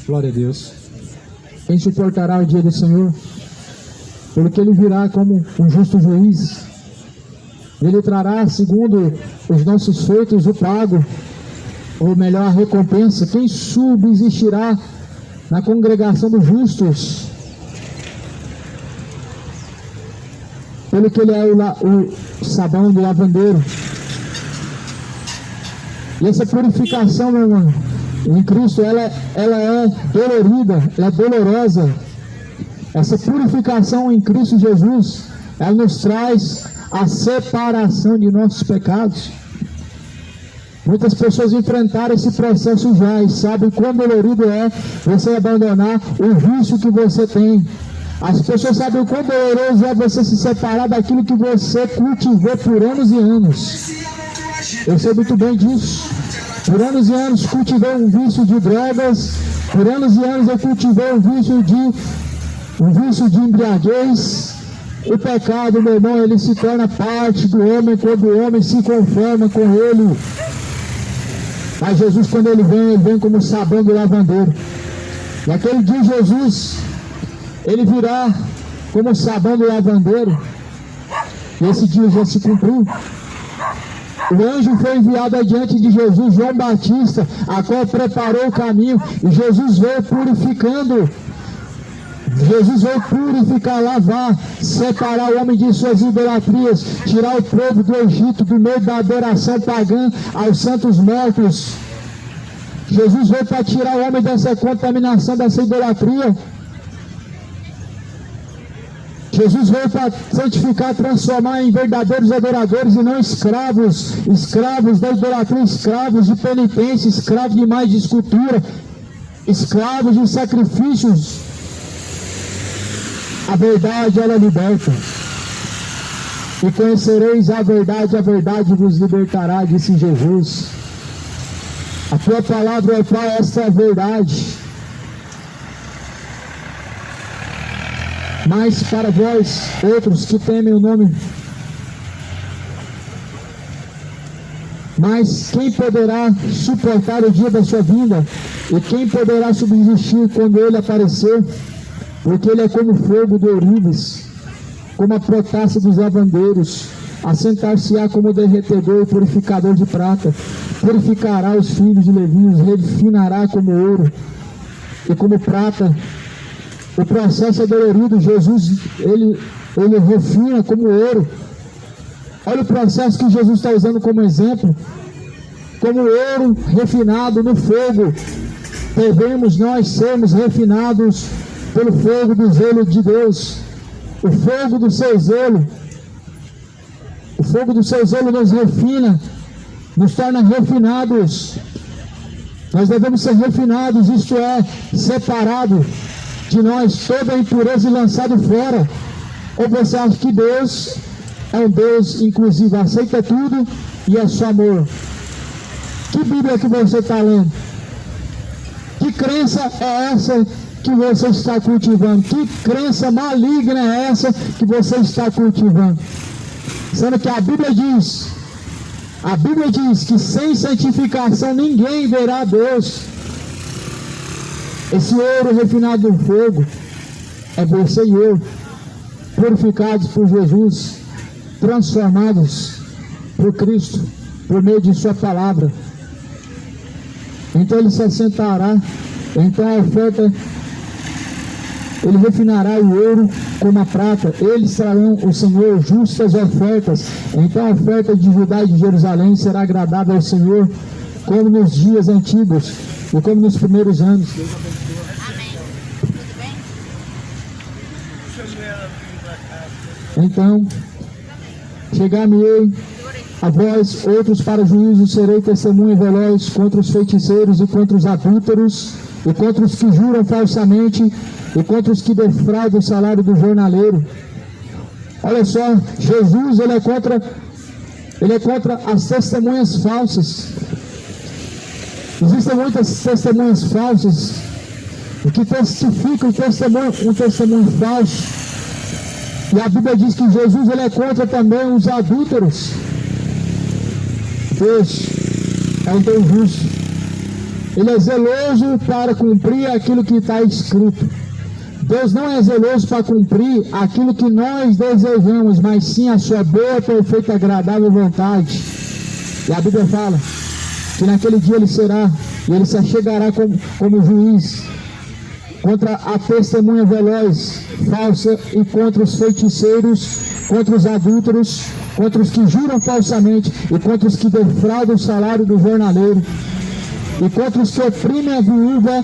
Glória a Deus. Quem suportará o dia do Senhor? Pelo que ele virá como um justo juiz. Ele trará, segundo os nossos feitos, o pago, ou melhor, a recompensa. Quem subsistirá na congregação dos justos? Pelo que ele é o sabão do lavandeiro. E essa purificação, meu irmão, em Cristo, ela é dolorida, ela é dolorosa. Essa purificação em Cristo Jesus, ela nos traz a separação de nossos pecados. Muitas pessoas enfrentaram esse processo já e sabem quão dolorido é você abandonar o vício que você tem. As pessoas sabem o quão doloroso é você se separar daquilo que você cultivou por anos e anos. Eu sei muito bem disso. Por anos e anos cultivei um vício de drogas. Por anos e anos eu cultivei um vício de embriaguez. O pecado, meu irmão, ele se torna parte do homem quando o homem se conforma com ele. Mas Jesus, quando ele vem como sabão do lavandeiro. E aquele dia Jesus, ele virá como sabão do lavandeiro. E esse dia já se cumpriu. O anjo foi enviado adiante de Jesus, João Batista, a qual preparou o caminho. E Jesus veio purificando. Jesus veio purificar, lavar, separar o homem de suas idolatrias, tirar o povo do Egito, do meio da adoração pagã aos santos mortos. Jesus veio para tirar o homem dessa contaminação, dessa idolatria. Jesus veio para santificar, transformar em verdadeiros adoradores e não escravos, escravos da idolatria, escravos de penitência, escravos de mais de escultura, escravos de sacrifícios. A verdade, ela liberta. E conhecereis a verdade vos libertará, disse Jesus. A tua palavra, ó Pai, esta é a verdade. Mas para vós, outros que temem o nome, mas quem poderá suportar o dia da sua vinda? E quem poderá subsistir quando ele aparecer? Porque ele é como fogo do ourives, como a potássia dos lavandeiros. Assentar-se-á como derretedor e purificador de prata. Purificará os filhos de Levi, os refinará como ouro e como prata. O processo é dolorido. Jesus, ele refina como ouro. Olha o processo que Jesus está usando como exemplo. Como ouro refinado no fogo, devemos nós sermos refinados pelo fogo do zelo de Deus. O fogo do seu zelo. O fogo do seu zelo nos refina, nos torna refinados. Nós devemos ser refinados, isto é, separado de nós toda a impureza e lançado fora. Ou você acha que Deus é um Deus inclusivo, aceita tudo e é só amor? Que Bíblia que você está lendo? Que crença é essa que você está cultivando? Que crença maligna é essa que você está cultivando? Sendo que a Bíblia diz que sem santificação ninguém verá Deus. Esse ouro refinado no fogo é você e eu, purificados por Jesus, transformados por Cristo, por meio de sua palavra. Então ele se assentará, então a oferta, ele refinará o ouro como a prata, eles trarão o Senhor justas ofertas. Então a oferta de Judá e de Jerusalém será agradável ao Senhor, como nos dias antigos e como nos primeiros anos. Então, chegar-me-ei a vós, outros para juízo, serei testemunha veloz contra os feiticeiros e contra os adúlteros, e contra os que juram falsamente, e contra os que defraudam o salário do jornaleiro. Olha só, Jesus, ele é contra as testemunhas falsas. Existem muitas testemunhas falsas que testificam um testemunho falso. E a Bíblia diz que Jesus, ele é contra também os adúlteros. Deus é um Deus justo. Ele é zeloso para cumprir aquilo que está escrito. Deus não é zeloso para cumprir aquilo que nós desejamos, mas sim a sua boa, perfeita, agradável vontade. E a Bíblia fala que naquele dia ele será, e ele se achegará como juiz contra a testemunha veloz, falsa, e contra os feiticeiros, contra os adúlteros, contra os que juram falsamente, e contra os que defraudam o salário do jornaleiro, e contra os que oprimem a viúva,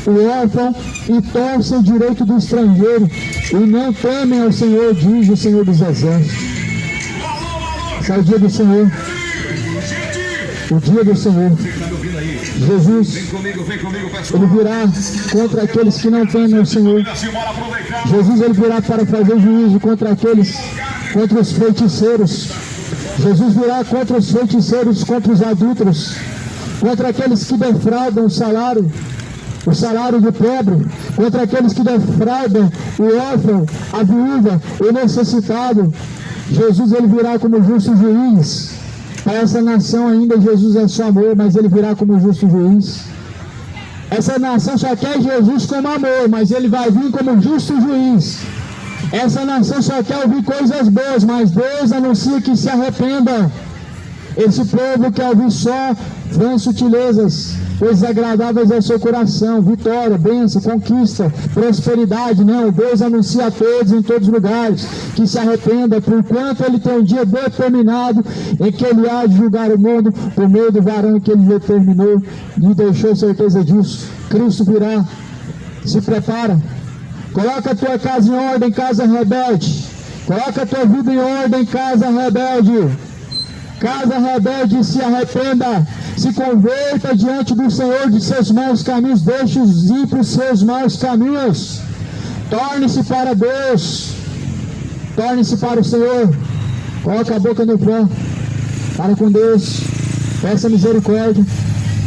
o órfão, e torcem o direito do estrangeiro, e não temem ao Senhor, diz o Senhor dos Exércitos. Esse é o dia do Senhor. O dia do Senhor. Jesus, ele virá contra aqueles que não temem ao Senhor. Jesus, ele virá para fazer juízo contra os feiticeiros. Jesus virá contra os feiticeiros, contra os adúlteros, contra aqueles que defraudam o salário do pobre, contra aqueles que defraudam o órfão, a viúva, o necessitado. Jesus, ele virá como justo juiz. Para essa nação ainda Jesus é só amor, mas ele virá como justo juiz. Essa nação só quer Jesus como amor, mas ele vai vir como justo juiz. Essa nação só quer ouvir coisas boas, mas Deus anuncia que se arrependa. Esse povo quer ouvir só vãs sutilezas, coisas agradáveis ao seu coração, vitória, bênção, conquista, prosperidade. Não, Deus anuncia a todos, em todos os lugares, que se arrependa, porquanto ele tem um dia determinado em que ele há de julgar o mundo por meio do varão que ele determinou, e deixou certeza disso. Cristo virá. Se prepara. Coloca a tua casa em ordem, casa rebelde. Coloca a tua vida em ordem, casa rebelde. Casa rebelde, se arrependa, se converta diante do Senhor de seus maus caminhos, deixe os ímpios seus maus caminhos, torne-se para Deus, torne-se para o Senhor, coloque a boca no pó, para com Deus, peça misericórdia,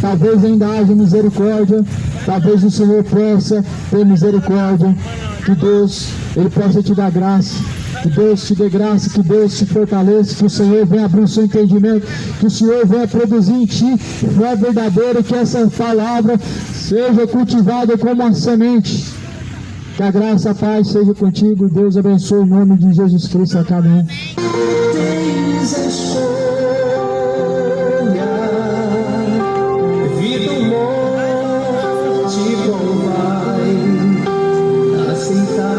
talvez ainda haja misericórdia, talvez o Senhor possa ter misericórdia, que Deus, ele possa te dar graça. Que Deus te dê graça, que Deus te fortaleça, que o Senhor venha abrir o seu entendimento, que o Senhor venha produzir em ti fé verdadeira, que essa palavra seja cultivada como uma semente. Que a graça, a paz seja contigo. Deus abençoe em nome de Jesus Cristo a cada um. Tens a escolha, vida ou morte, qual vai aceitar?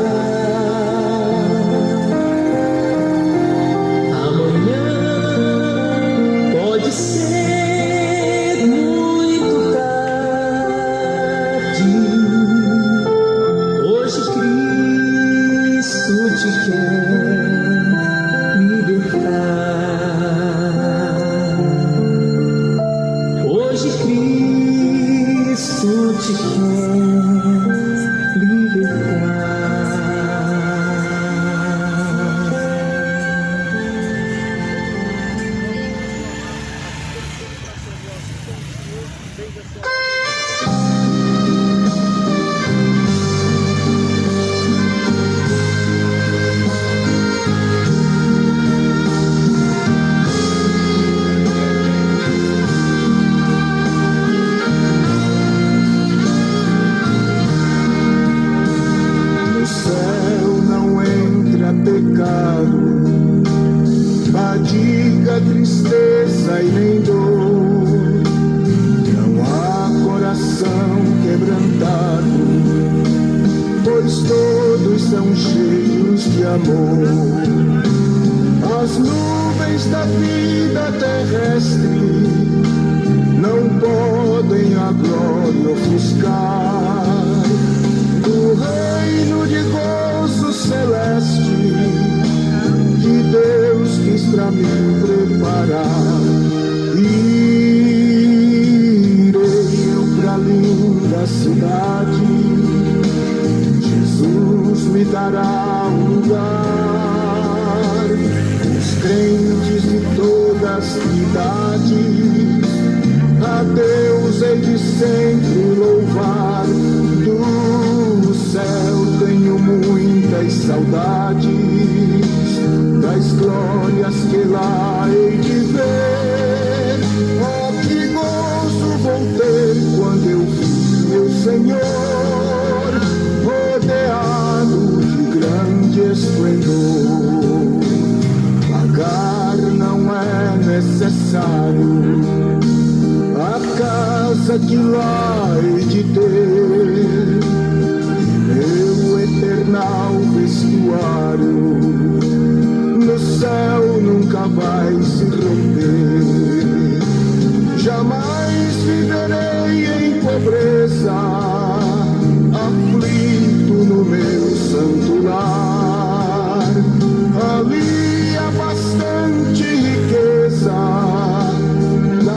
Tristeza e nem dor, não há coração quebrantado, pois todos são cheios de amor. As nuvens da vida terrestre não podem a glória ofuscar do reino de gozo celeste que Deus quis pra mim preparar. Irei eu pra linda cidade, Jesus me dará um lugar. Os crentes de todas as idades, a Deus hei de sempre louvar. Do céu tenho muitas saudades, das glórias que lá hei de ver. Oh, que gozo vou ter quando eu vi meu Senhor rodear a casa que lá hei de ter, meu eternal vestuário, no céu nunca vai se romper. Jamais viverei em pobreza,